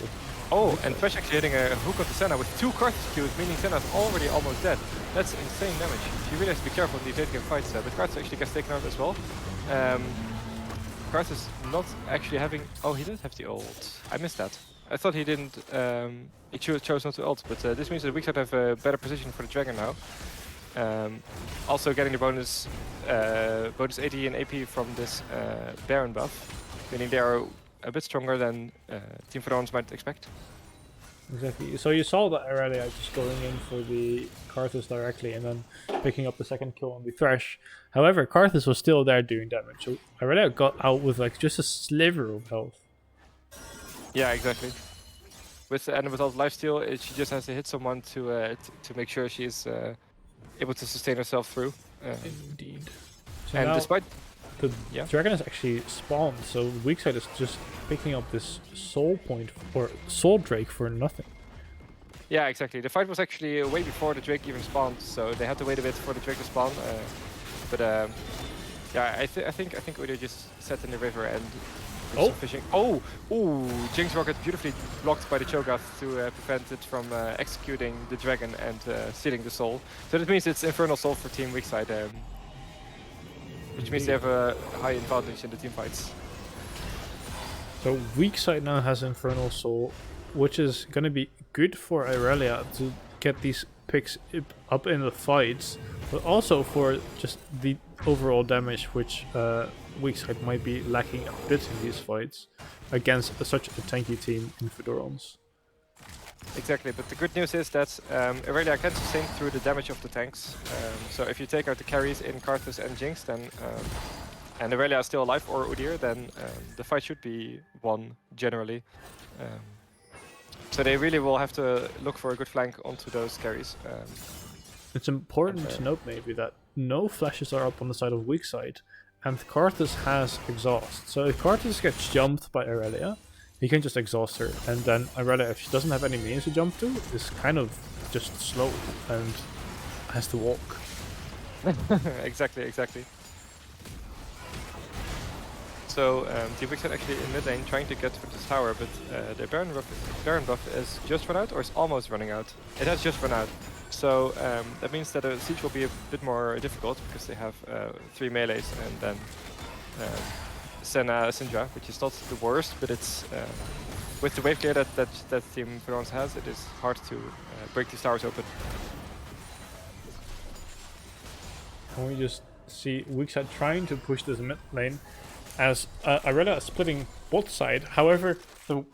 Oh, and Thresh actually hitting a hook of the Senna with 2 Karthus Qs, meaning Senna's already almost dead. That's insane damage. You really have to be careful in these late game fights, but Karthus actually gets taken out as well. Karthus not actually having... Oh, he does have the ult. I missed that. I thought he didn't... he chose not to ult, but this means that Weakside have a better position for the Dragon now. Also getting the bonus AD and AP from this Baron buff, meaning they are a bit stronger than Team FeDorans might expect. Exactly. So you saw that Aurelia just going in for the Karthus directly and then picking up the second kill on the Thresh. However, Karthus was still there doing damage, so Aurelia got out with like just a sliver of health. Yeah, exactly. With all the lifesteal, she just has to hit someone to make sure she's able to sustain herself through. Indeed. So and now despite the Dragon is actually spawned, so Weakside is just picking up this soul point or soul Drake for nothing. Yeah, exactly. The fight was actually way before the Drake even spawned, so they had to wait a bit for the Drake to spawn. Yeah, I think Udyr just sat in the river and did some fishing. Oh, ooh! Jinx Rocket beautifully blocked by the Cho'Gath to prevent it from executing the Dragon and stealing the soul. So that means it's Infernal Soul for Team Weakside, which means they have a high advantage in the team fights. So Weakside now has Infernal Soul, which is going to be good for Aurelia to get these picks up in the fights, but also for just the overall damage, which Weakside might be lacking a bit in these fights against such a tanky team in FeDorans. Exactly, but the good news is that Aurelia can sustain through the damage of the tanks. So if you take out the carries in Karthus and Jinx, then and Aurelia is still alive, or Udyr, then the fight should be won generally. So they really will have to look for a good flank onto those carries. It's important to note maybe that no flashes are up on the side of Weakside, and Karthus has exhaust. So if Karthus gets jumped by Aurelia, he can just exhaust her, and then Aurelia, if she doesn't have any means to jump to, is kind of just slow and has to walk. Exactly. So Team Weakside actually in mid lane trying to get to this tower, but their Baron buff is just run out, or is almost running out. It has just run out. So that means that the siege will be a bit more difficult, because they have 3 melees and then Senna Syndra, which is not the worst, but it's with the wave clear that Team FeDorans has, it is hard to break these towers open. And we just see Weakside trying to push this mid lane as Aurelia is splitting bot side. However, the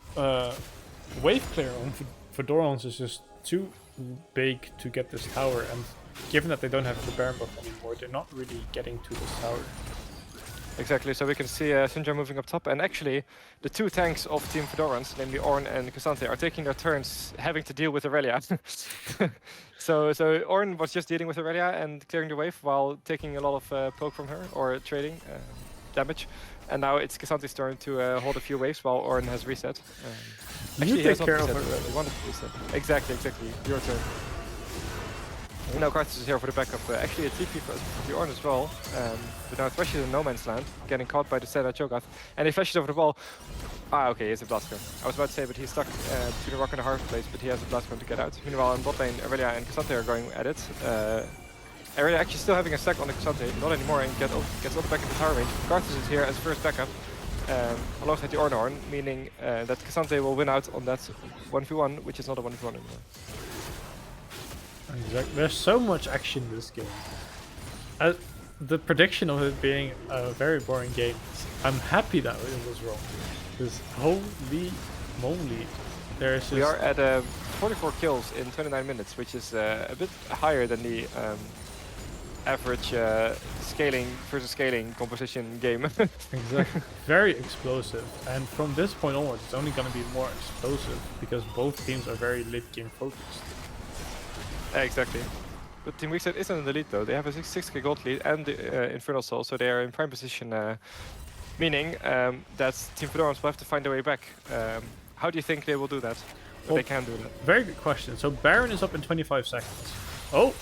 wave clear on FeDorans is just too big to get this tower, and given that they don't have the Baron buff anymore, they're not really getting to this tower. Exactly, so we can see Syndra moving up top, and actually the 2 tanks of Team FeDorans, namely Ornn and K'Sante, are taking their turns having to deal with Aurelia. So Ornn was just dealing with Aurelia and clearing the wave while taking a lot of poke from her, or trading damage. And now it's K'Sante's turn to hold a few waves while Ornn has reset. You take care of her. He wanted to reset. Exactly. Your turn. Now Karthus is here for the backup. Actually a TP for the Ornn as well. But now Thresh is in no man's land, getting caught by the Senna Cho'Gath. And he flashes over the wall. Ah, okay, he has a Blast Gun. I was about to say, but he's stuck between a rock and a hard place, but he has a Blast Gun to get out. Meanwhile, in bot lane, Aurelia and K'Sante are going at it. Aurelia actually still having a stack on the K'Sante, not anymore, and gets all the back in the tower range. Karthus is here as first backup. alongside the Ornhorn, meaning that Cassante will win out on that 1v1, which is not a 1v1 anymore. Exactly. There's so much action in this game. The prediction of it being a very boring game, I'm happy that it was wrong. Because holy moly, there's just... We are at 44 kills in 29 minutes, which is a bit higher than the average scaling versus scaling composition game. Exactly. Very explosive. And from this point onwards, it's only going to be more explosive because both teams are very late game focused. Exactly. But Team Weakside isn't in the lead though. They have a 6k gold lead and the Infernal Soul, so they are in prime position, meaning that Team FeDorans will have to find their way back. How do you think they will do that? Well, they can do that. Very good question. So Baron is up in 25 seconds. Oh!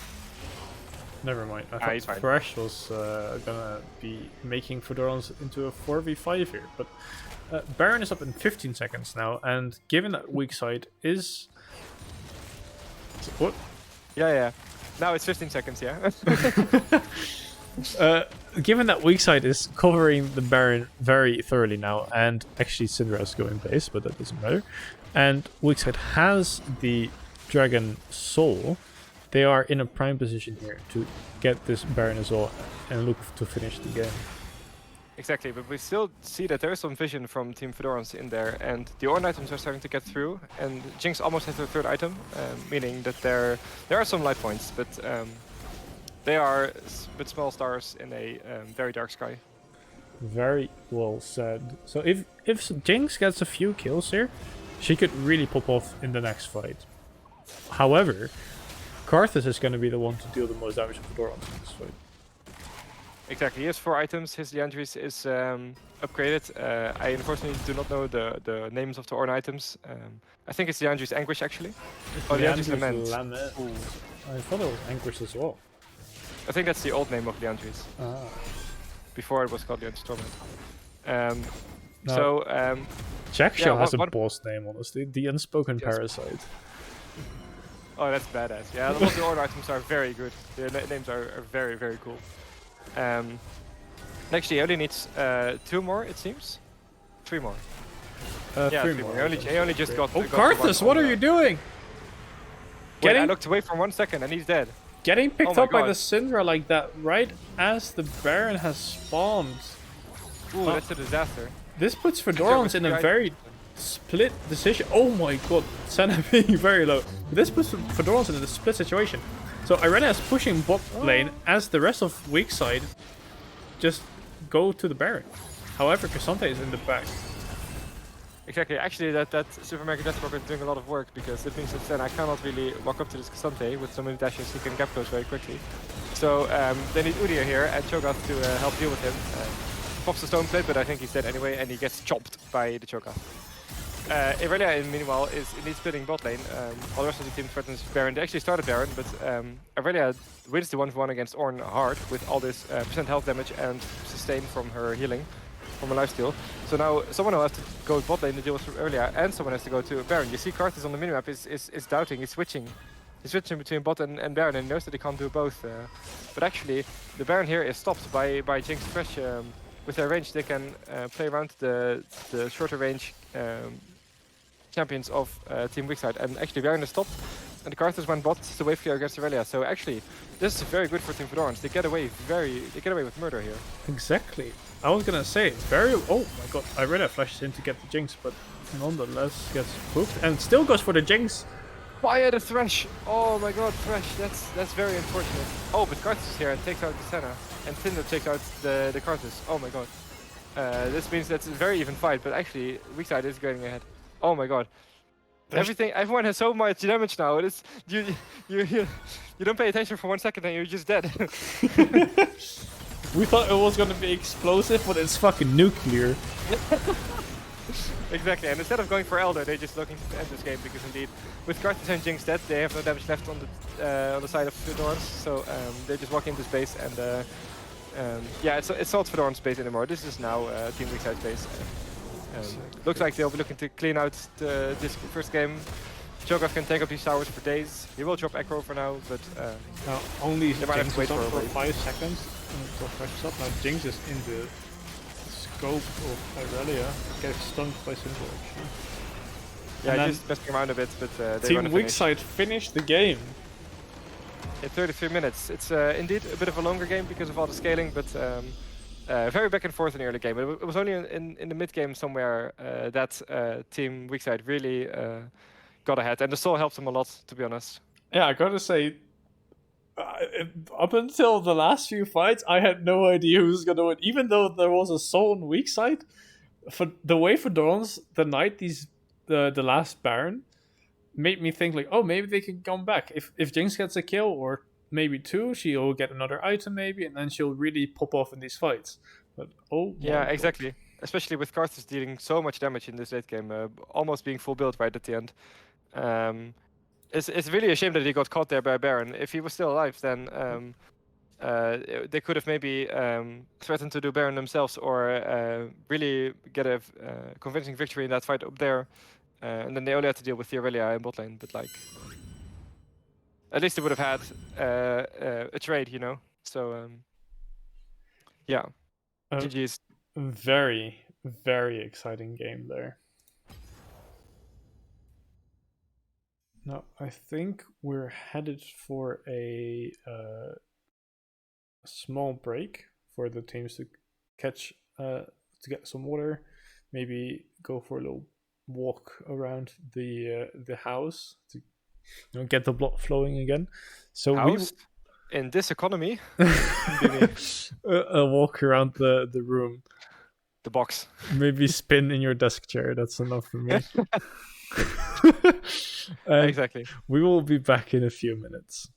Never mind. I thought Fresh was gonna be making FeDorans into a 4v5 here, but Baron is up in 15 seconds now, and given that Weakside is... What? Yeah. Now it's 15 seconds, yeah. Given that Weakside is covering the Baron very thoroughly now, and actually Syndra is going base, but that doesn't matter, and Weakside has the Dragon Soul, they are in a prime position here to get this Baron as well and look to finish the game. Exactly, but we still see that there is some vision from Team FeDorans in there, and the Ornn items are starting to get through, and Jinx almost has their third item, meaning that there are some light points, but they are with small stars in a very dark sky. Very well said. So if Jinx gets a few kills here, she could really pop off in the next fight. However, Karthus is going to be the one to deal the most damage to FeDorans in this fight. Exactly, he has 4 items, his Liandry's is upgraded. I unfortunately do not know the names of the Ornn items. I think it's Liandry's Anguish actually. Oh, Liandry's Lament. I thought it was Anguish as well. I think that's the old name of Liandry's. Ah. Before it was called Liandry's Torment. No. So... Jackshaw has a boss name, honestly. The Unspoken Parasite. Oh, that's badass. Yeah, all the Ornn items are very good. Their names are very, very cool. Actually, he only needs 2 more, it seems. 3 more. Yeah, 3 more. He only just got. Oh, Karthus, what are you doing? Wait, I looked away for 1 second and he's dead. Getting picked up by the Syndra like that right as the Baron has spawned. Ooh, that's a disaster. This puts FeDorans in a very split decision. Oh my god, Senna being very low. This puts FeDorans in a split situation. So Irena is pushing bot lane as the rest of Weakside just go to the Baron. However, Cassante is in the back. Exactly, actually that Super Mega Deathstroke is doing a lot of work because it means that Senna cannot really walk up to this Cassante with so many dashes he can gap close very quickly. So they need Udyr here and Cho'Gath to help deal with him. Pops the Stone Plate, but I think he's dead anyway, and he gets chopped by the Cho'Gath. Irelia, meanwhile, is indeed splitting bot lane. All the rest of the team threatens Baron. They actually started Baron, but Irelia wins the 1v1 against Ornn hard with all this percent health damage and sustain from her healing, from her lifesteal. So now someone will have to go bot lane to deal with Irelia, and someone has to go to Baron. You see Karthus on the minimap is doubting, he's switching. He's switching between bot and Baron, and he knows that he can't do both. But actually, the Baron here is stopped by Jinx Fresh. With their range, they can play around the shorter range champions of Team Weakside, and actually Baron is stopped, and the Karthus went bot to wave clear against Irelia. So actually, this is very good for Team FeDorans. They get away with murder here. Exactly. I was gonna say very. Oh my god, Irelia flashes in to get the Jinx, but nonetheless gets pooped and still goes for the Jinx. Fire the Thresh! Oh my god, Thresh, that's very unfortunate. Oh, but Karthus is here and takes out the Senna, and Tinder takes out the Karthus. Oh my god. This means that's a very even fight, but actually Weakside is going ahead. Oh my god. Everyone has so much damage now. It is you don't pay attention for 1 second and you're just dead. We thought it was gonna be explosive, but it's fucking nuclear. Exactly, and instead of going for Elder, they're just looking to end this game because indeed, with Karthus and Jinx dead, they have no damage left on the side of FeDorans, so they just walk into space and yeah, it's not FeDorans space anymore. This is now Team Weakside space. Looks like they'll be looking to clean out this first game. Cho'Gath can take up these towers for days. He will drop Echo for now, but now only they might have to wait for 5 seconds until Fresh is up. Now Jinx is in the scope of Irelia. Get stunned by Syndra, actually. Yeah, just messing around a bit, but they Team run a finish. Weakside finished the game. In 33 minutes. It's indeed a bit of a longer game because of all the scaling, but very back and forth in the early game. It was only in the mid game somewhere that Team Weakside really got ahead, and the Soul helped them a lot, to be honest. Yeah, I gotta say, up until the last few fights, I had no idea who was gonna win. Even though there was a Soul on Weakside, for the way FeDorans denied the last Baron, made me think like, oh, maybe they can come back. If Jinx gets a kill or maybe two, she'll get another item maybe, and then she'll really pop off in these fights. But oh my Yeah, God. exactly. Especially with Karthus dealing so much damage in this late game, almost being full build right at the end. It's really a shame that he got caught there by Baron. If he was still alive, then they could have maybe threatened to do Baron themselves, or really get a convincing victory in that fight up there. And then they only had to deal with the Aurelia in bot lane, but like, at least they would have had a trade, you know. So yeah, GG's. Very, very exciting game there. Now I think we're headed for a small break for the teams to catch to get some water, maybe go for a little walk around the house to get the blood flowing again. So House? In this economy, a walk around the room, the box. maybe spin in your desk chair. That's enough for me. Exactly. We will be back in a few minutes.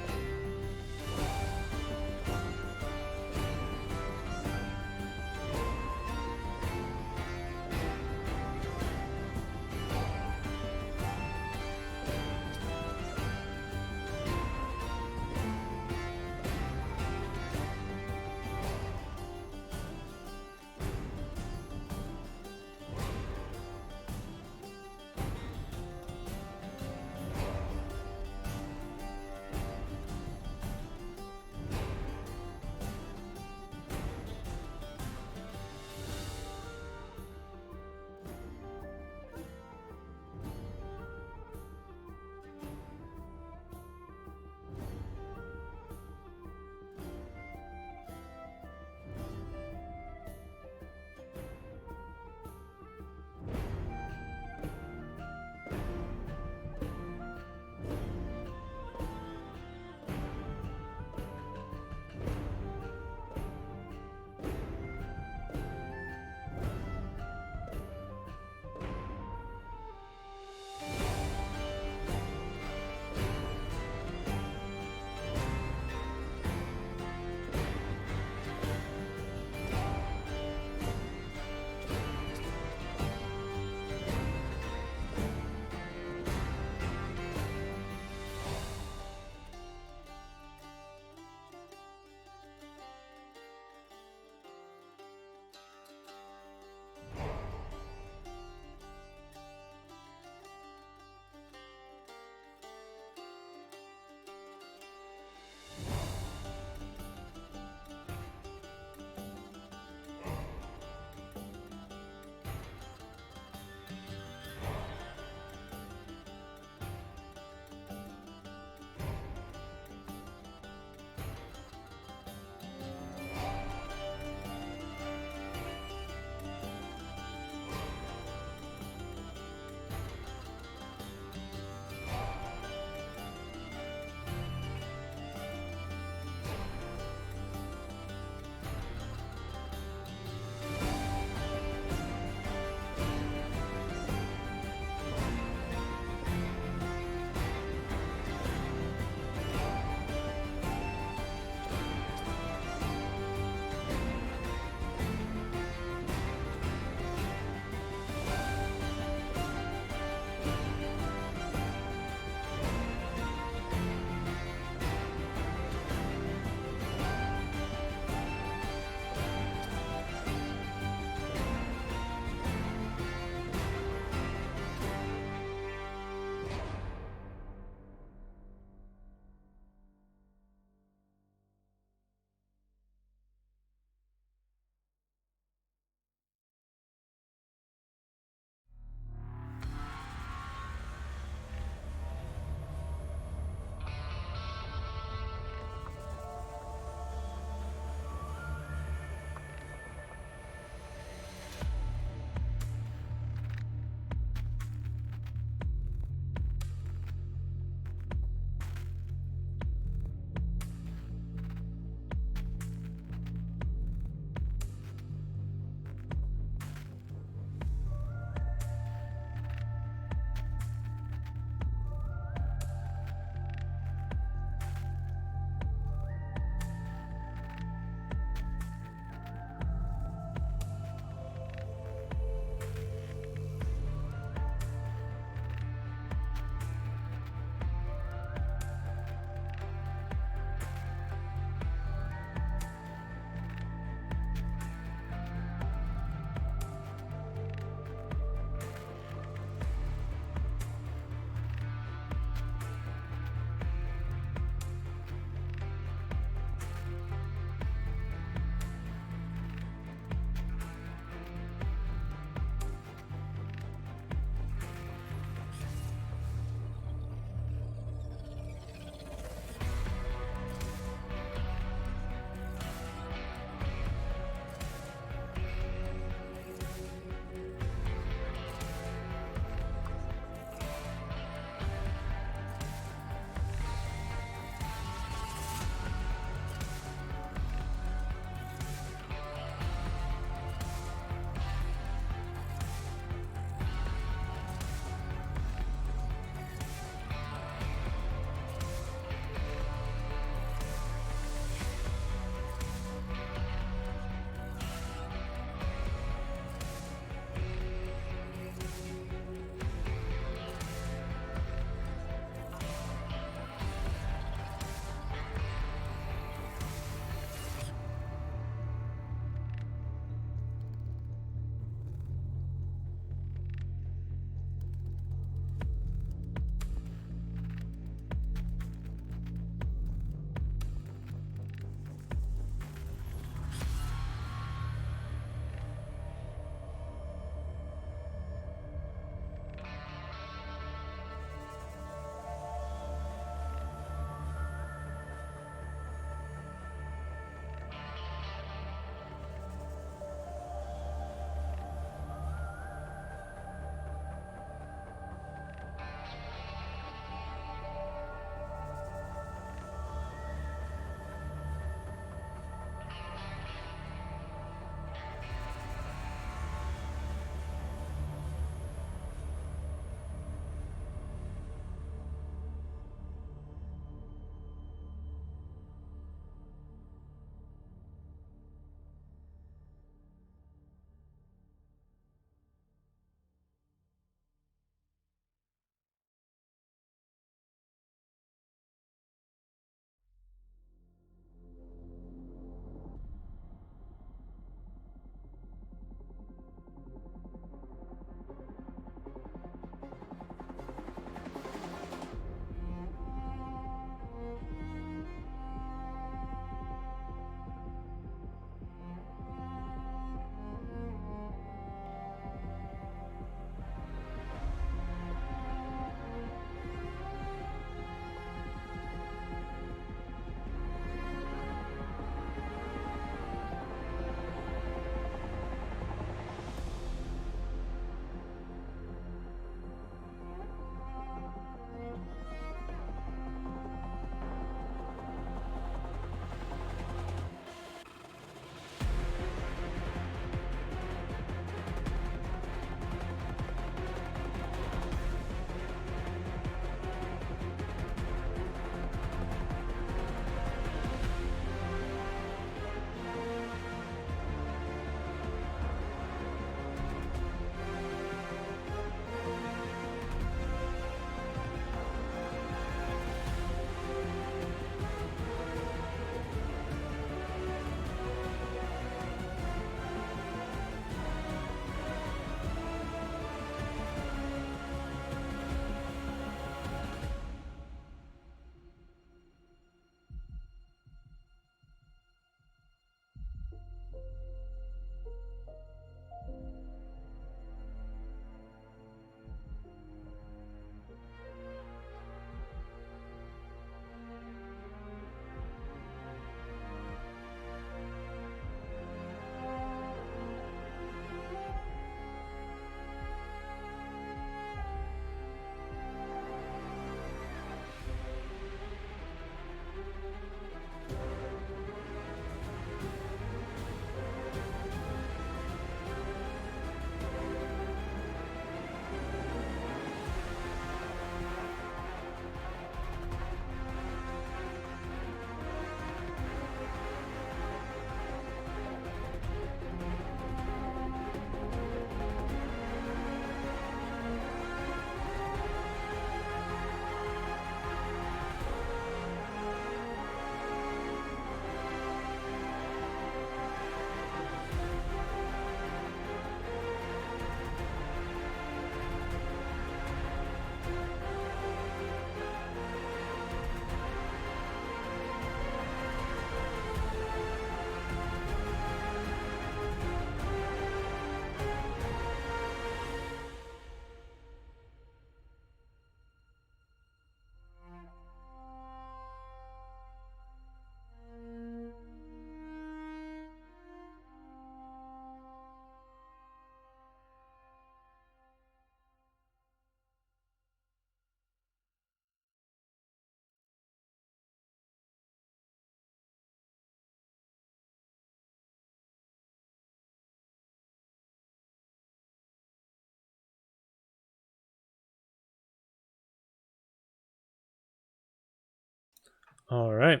All right,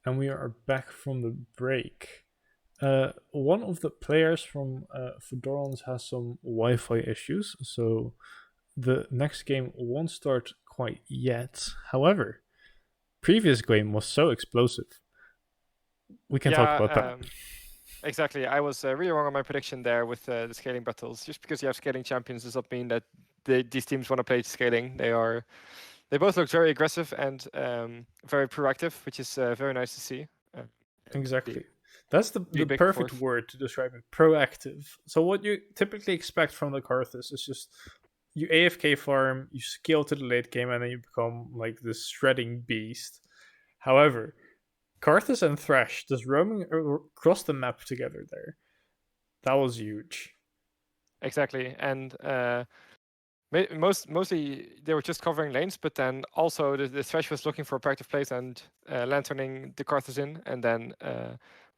and we are back from the break. One of the players from FeDorans has some Wi-Fi issues, so the next game won't start quite yet. However, previous game was so explosive. We can talk Yeah, about that. exactly. I was really wrong on my prediction there with the scaling battles. Just because you have scaling champions does not mean that these teams want to play scaling. They both look very aggressive and very proactive, which is very nice to see. Uh, Exactly. That's be the big and perfect forth. word to describe it. Proactive. So what you typically expect from the Karthus is just you AFK farm, you scale to the late game, and then you become like this shredding beast. However, Karthus and Thresh just roaming across the map together there. That was huge. Exactly, and mostly they were just covering lanes, but then also the Thresh was looking for a proactive place and lanterning the Karthus in, and then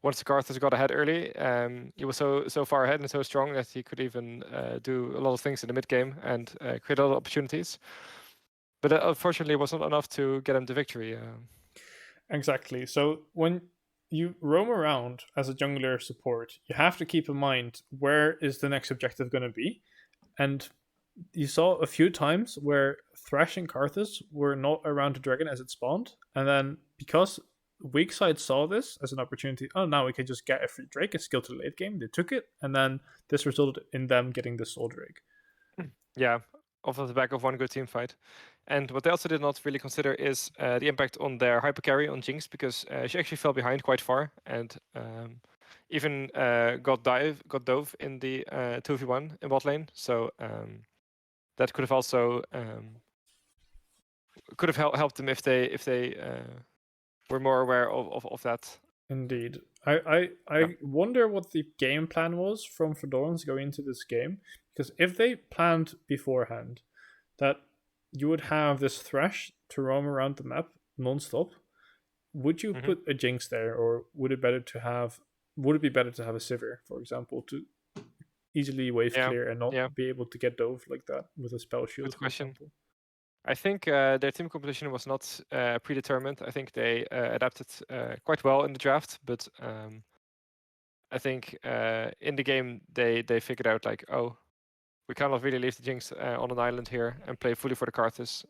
once the Karthus got ahead early, he was so far ahead and so strong that he could even do a lot of things in the mid game and create a lot of opportunities. But unfortunately, it was not enough to get him the victory. Exactly. So when you roam around as a jungler support, you have to keep in mind where is the next objective going to be. And you saw a few times where Thresh and Karthus were not around the dragon as it spawned, and then because Weakside saw this as an opportunity, oh, now we can just get a free Drake and skill to the late game. They took it, and then this resulted in them getting the Soul Drake. Yeah, off of the back of one good team fight. And what they also did not really consider is the impact on their hyper carry on Jinx, because she actually fell behind quite far and even got dove in the 2v1 in bot lane. So that could have also helped them if they were more aware of that. Indeed. I Yeah. wonder what the game plan was from FeDorans going into this game, because if they planned beforehand that you would have this Thresh to roam around the map non-stop, would you Hmm. put a Jinx there, or would it be better to have a Sivir, for example, to easily wave Yeah. clear and not Yeah. be able to get dove like that with a spell shield, Good for question. example? I think their team composition was not predetermined. I think they adapted quite well in the draft, but I think in the game they figured out like, oh, we cannot really leave the Jinx on an island here and play fully for the Karthus.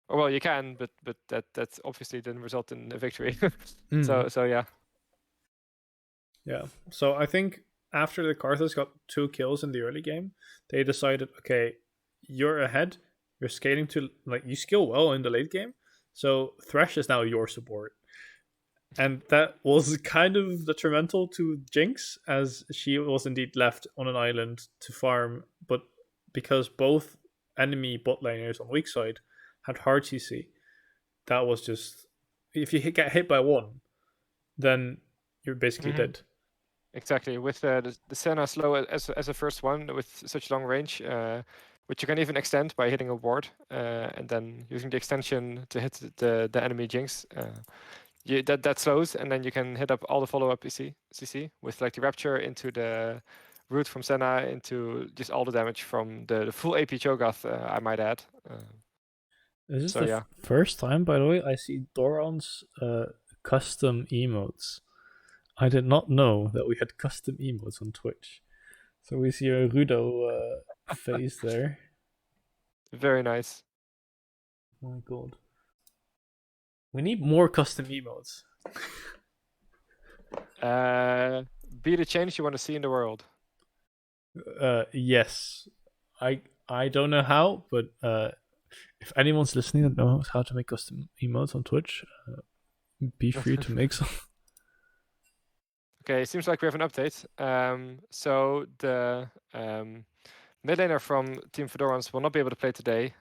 Or well, you can, but that obviously didn't result in a victory. Mm. So yeah. Yeah. So I think after the Karthus got 2 kills in the early game, they decided, okay, you're ahead. You're scaling to like you scale well in the late game, so Thresh is now your support, and that was kind of detrimental to Jinx as she was indeed left on an island to farm. But because both enemy bot laners on weak side had hard CC, that was just if you get hit by one, then you're basically Hmm. dead. Exactly. With the Senna slow as a first one with such long range, which you can even extend by hitting a ward and then using the extension to hit the enemy Jinx. That slows, and then you can hit up all the follow-up CC with like the Rapture into the root from Senna into just all the damage from the full AP Cho'Gath, I might add. This is So the yeah. first time, by the way, I see Doran's custom emotes. I did not know that we had custom emotes on Twitch. So we see a Rudo face there. Very nice. Oh my god. We need more custom emotes. Be the change you want to see in the world. Yes. I don't know how, but if anyone's listening that knows how to make custom emotes on Twitch, be free to make some. Okay, seems like we have an update. So the mid laner from Team FeDorans will not be able to play today.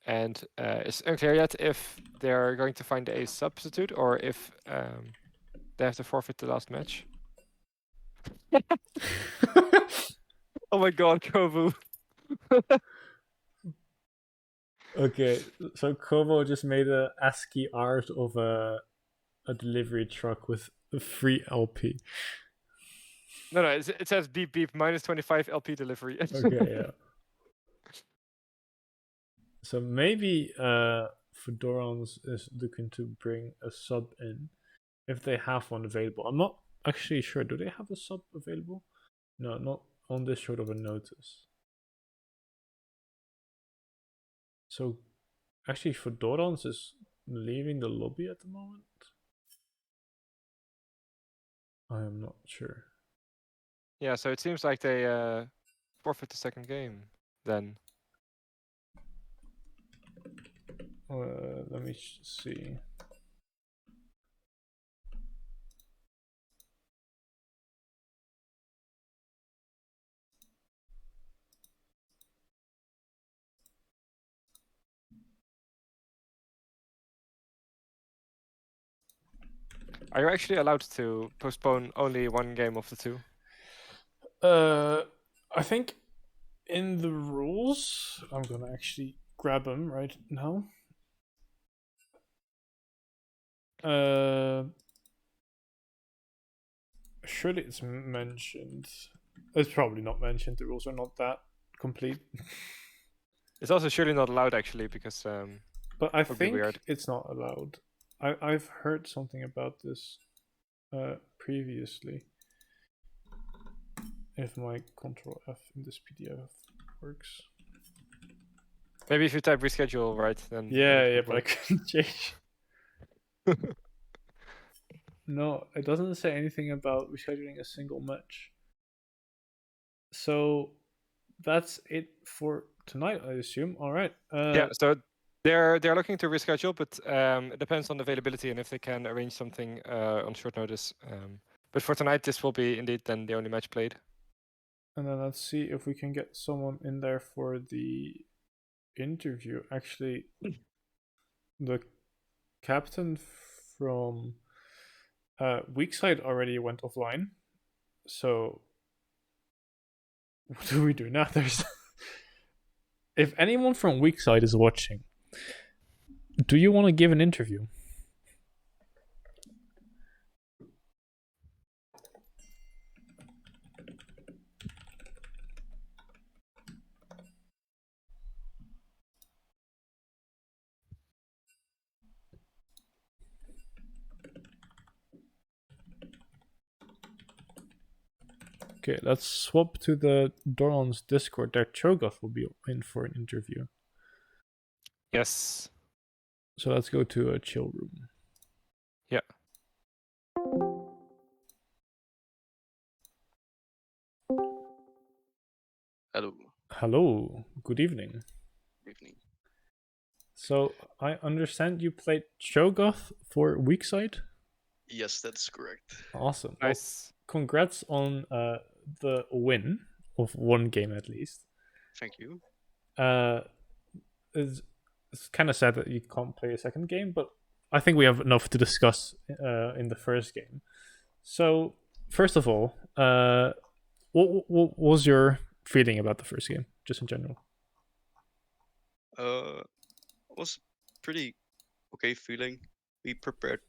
And it's unclear yet if they're going to find a substitute or if they have to forfeit the last match. Oh my god, Kovu. Okay, so Como just made a ASCII art of a delivery truck with a free LP. No, it says beep beep minus 25 LP delivery. Okay, yeah. So maybe FeDorans is looking to bring a sub in if they have one available. I'm not actually sure. Do they have a sub available? No, not on this short of a notice. So actually, FeDorans is leaving the lobby at the moment. I am not sure. Yeah, so it seems like they forfeit the second game then. Let me see. Are you actually allowed to postpone only one game of the two? I think in the rules, I'm gonna actually grab them right now. Surely it's mentioned. It's probably not mentioned. The rules are not that complete. It's also surely not allowed actually because But I would be weird. think it's not allowed. I've heard something about this previously. If my Control F in this PDF works. Maybe if you type reschedule right, then Yeah, but I couldn't change. No, it doesn't say anything about rescheduling a single match. So that's it for tonight, I assume. All right. Yeah, so they're looking to reschedule, but it depends on the availability and if they can arrange something on short notice. But for tonight, this will be indeed then the only match played. And then let's see if we can get someone in there for the interview. Actually, the captain from Weakside already went offline. So what do we do now? There's if anyone from Weakside is watching, do you want to give an interview? Okay, let's swap to the Doran's Discord. There, Cho'Gath will be in for an interview. Yes. So let's go to a chill room. Yeah. Hello. Hello, good evening. Good evening. So I understand you played Cho'Gath for Weakside? Yes, that's correct. Awesome. Nice. Well, congrats on the win of one game at least. Thank you. It's kind of sad that you can't play a second game, but I think we have enough to discuss in the first game. So, first of all, what was your feeling about the first game, just in general? Was pretty okay feeling. We prepared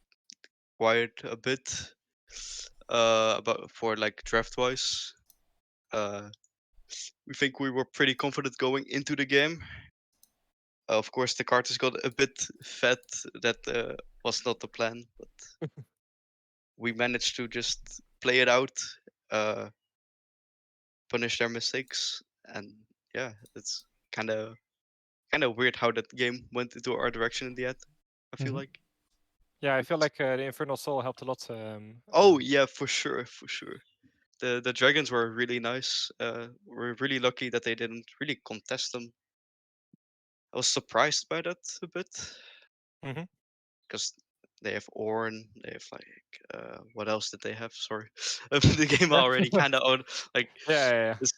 quite a bit about for like draft wise. We think we were pretty confident going into the game. Of course, the cards got a bit fat. That was not the plan, but we managed to just play it out, punish their mistakes, and yeah, it's kind of weird how that game went into our direction in the end. I feel like. Yeah, I feel like the Infernal Soul helped a lot. Oh yeah, for sure, for sure. The dragons were really nice. We're really lucky that they didn't really contest them. I was surprised by that a bit Mhm. because they have Orn. They have like what else did they have? Sorry, the game already kind of owned. Like Yeah. it's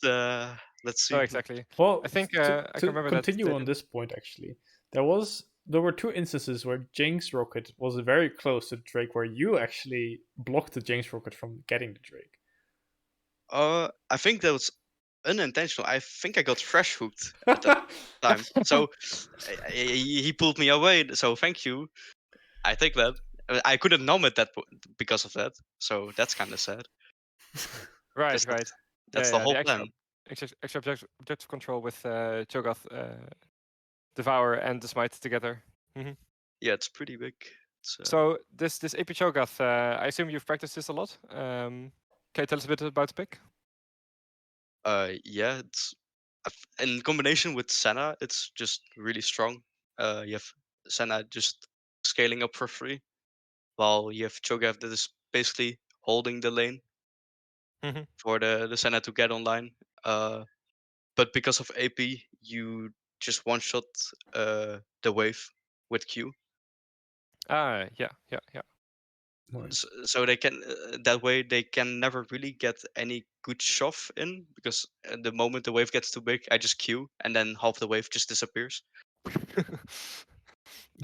let's see. No, exactly. Well, I think to I can remember continue that. on this point, actually, there were two instances where Jinx Rocket was very close to Drake, where you actually blocked the Jinx Rocket from getting the Drake. I think that was unintentional. I think I got fresh hooked at that time. So he pulled me away. So thank you. I think that I couldn't nom it that because of that. So that's kind of sad. Right. That's the Yeah. whole The plan. extra objective control with Cho'Gath, Devour, and the Smite together. Yeah, it's pretty big. It's, So this AP Cho'Gath, I assume you've practiced this a lot. Can you tell us a bit about the pick? yeah, it's in combination with Senna, it's just really strong. You have Senna just scaling up for free, while you have Cho'Gath that is basically holding the lane for the Senna to get online. But because of AP, you just one shot the wave with Q. Yeah. Nice. So they can that way they can never really get any good shove in, because the moment the wave gets too big, I just Q and then half the wave just disappears.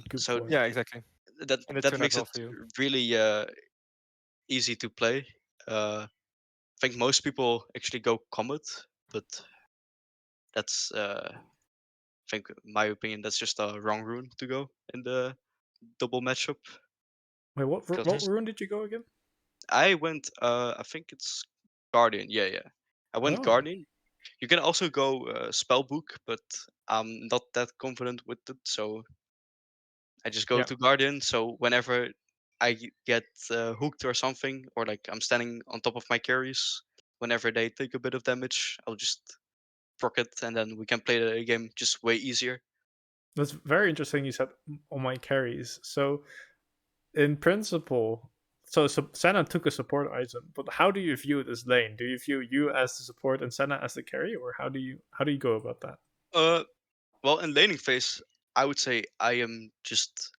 Good So point. Yeah, exactly. that And it that turned out makes well it for you. really easy to play. I think most people actually go Comet, but that's I think, in my opinion, that's just a wrong rune to go in the double matchup. Wait, what Because rune did you go again? I went, I think it's Guardian. Yeah. I went Oh, Guardian. You can also go Spellbook, but I'm not that confident with it, so I just go Yeah. to Guardian. So whenever I get hooked or something, or like I'm standing on top of my carries, whenever they take a bit of damage, I'll just proc it, and then we can play the game just way easier. that's very interesting. You said on my carries. So in principle, so Senna took a support item, but how do you view this lane? Do you view you as the support and Senna as the carry, or how do you go about that? Well, in laning phase, I would say I am just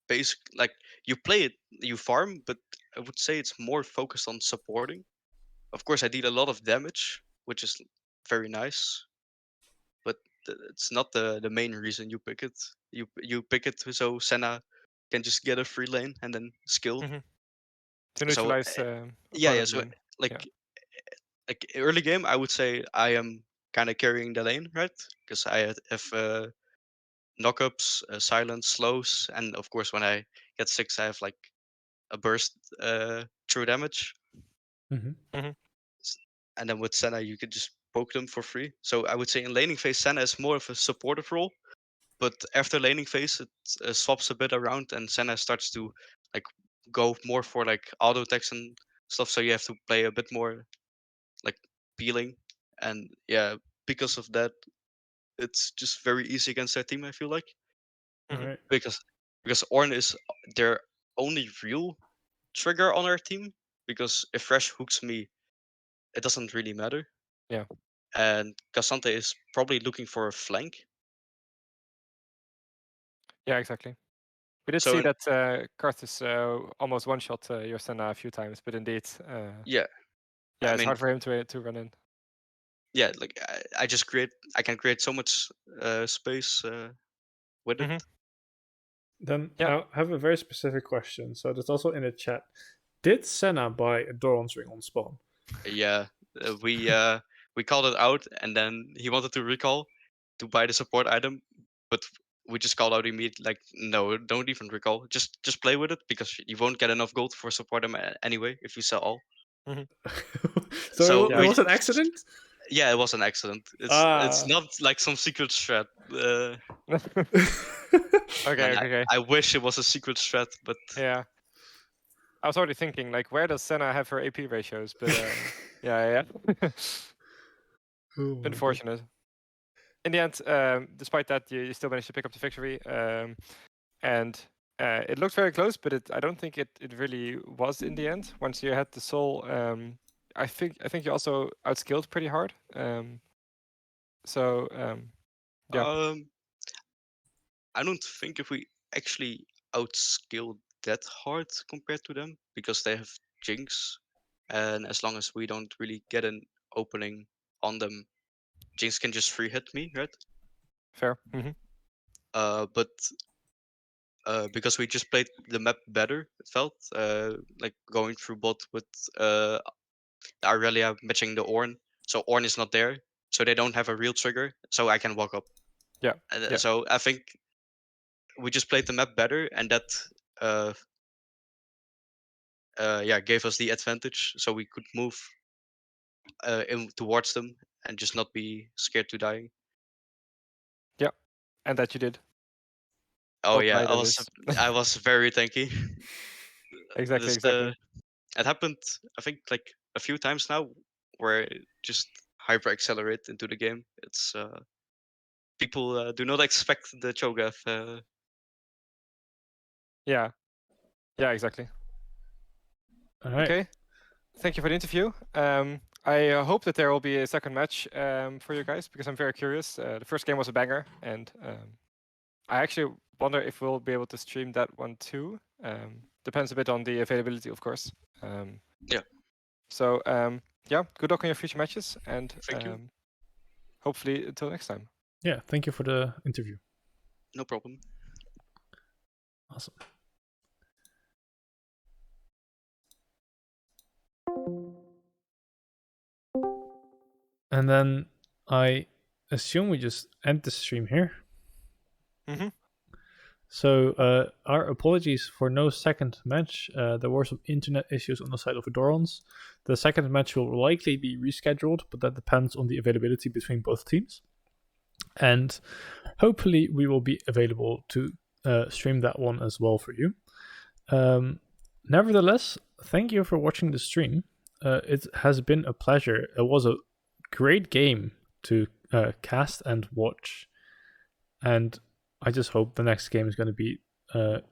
basic. Like, you play it, you farm, but I would say it's more focused on supporting. Of course, I deal a lot of damage, which is very nice, but it's not the main reason you pick it. You pick it so Senna can just get a free lane and then skill. To So neutralize yeah. opponent So lane. Yeah. like early game, I would say I am kind of carrying the lane, right? Because I have knockups, silence, slows, and of course when I get 6, I have like a burst true damage. Mm-hmm. And then with Senna, you could just poke them for free. So I would say in laning phase, Senna is more of a supportive role. But after laning phase, it swaps a bit around, and Senna starts to like go more for like auto attacks and stuff. So you have to play a bit more like peeling, and yeah, because of that, it's just very easy against their team. I feel like Right. because Ornn is their only real trigger on our team. Because if Fresh hooks me, it doesn't really matter. Yeah. And Cassante is probably looking for a flank. Yeah, exactly. We did So see that Karthus almost one-shot your Senna a few times, but indeed, yeah, yeah, I it's mean, hard for him to run in. yeah, like I can create so much space with it. Then Yeah. I have a very specific question. So that's also in the chat. Did Senna buy a Doran's ring on spawn? Yeah, we called it out, and then he wanted to recall to buy the support item, but we just called out immediately, like, no, don't even recall. Just play with it, because you won't get enough gold for support item anyway if you sell all. So So it was an accident? yeah, it was an accident. It's Ah. not like some secret strat. Okay, And okay. I wish it was a secret strat, but Yeah. I was already thinking, like, where does Senna have her AP ratios? But yeah. Oh my god. Unfortunate. In the end, despite that, you still managed to pick up the victory. And it looked very close, but I don't think it really was in the end. Once you had the soul, I think you also outskilled pretty hard. So yeah, I don't think if we actually outskill that hard compared to them, because they have Jinx, and as long as we don't really get an opening on them, Jinx can just free hit me, right? fair. But because we just played the map better, it felt like going through bot with Aurelia matching the Ornn. So Ornn is not there, so they don't have a real trigger, so I can walk up. Yeah. So I think we just played the map better, and that uh, gave us the advantage, so we could move in towards them and just not be scared to dying. Yeah. And that you did. Oh yeah, bright it is. I was very tanky. Exactly, This, exactly. it happened, I think, like a few times now, where it just hyper accelerate into the game. It's people do not expect the Cho'Gath. Yeah. Yeah, exactly. All right. Okay. Thank you for the interview. I hope that there will be a second match for you guys because I'm very curious. The first game was a banger, and I actually wonder if we'll be able to stream that one too. Depends a bit on the availability, of course. Yeah. So yeah, good luck on your future matches, and Thank you. hopefully until next time. Yeah, thank you for the interview. No problem. Awesome. And then I assume we just end the stream here. Mm-hmm. So our apologies for no second match. There were some internet issues on the side of FeDorans. The second match will likely be rescheduled, but that depends on the availability between both teams. And hopefully we will be available to stream that one as well for you. Nevertheless, thank you for watching the stream. It has been a pleasure. It was a great game to cast and watch. And I just hope the next game is going to be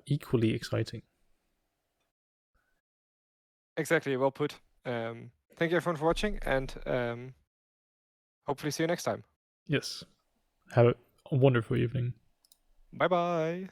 equally exciting. Exactly, well put. Thank you everyone for watching, and hopefully see you next time. Yes. Have a wonderful evening. Bye bye.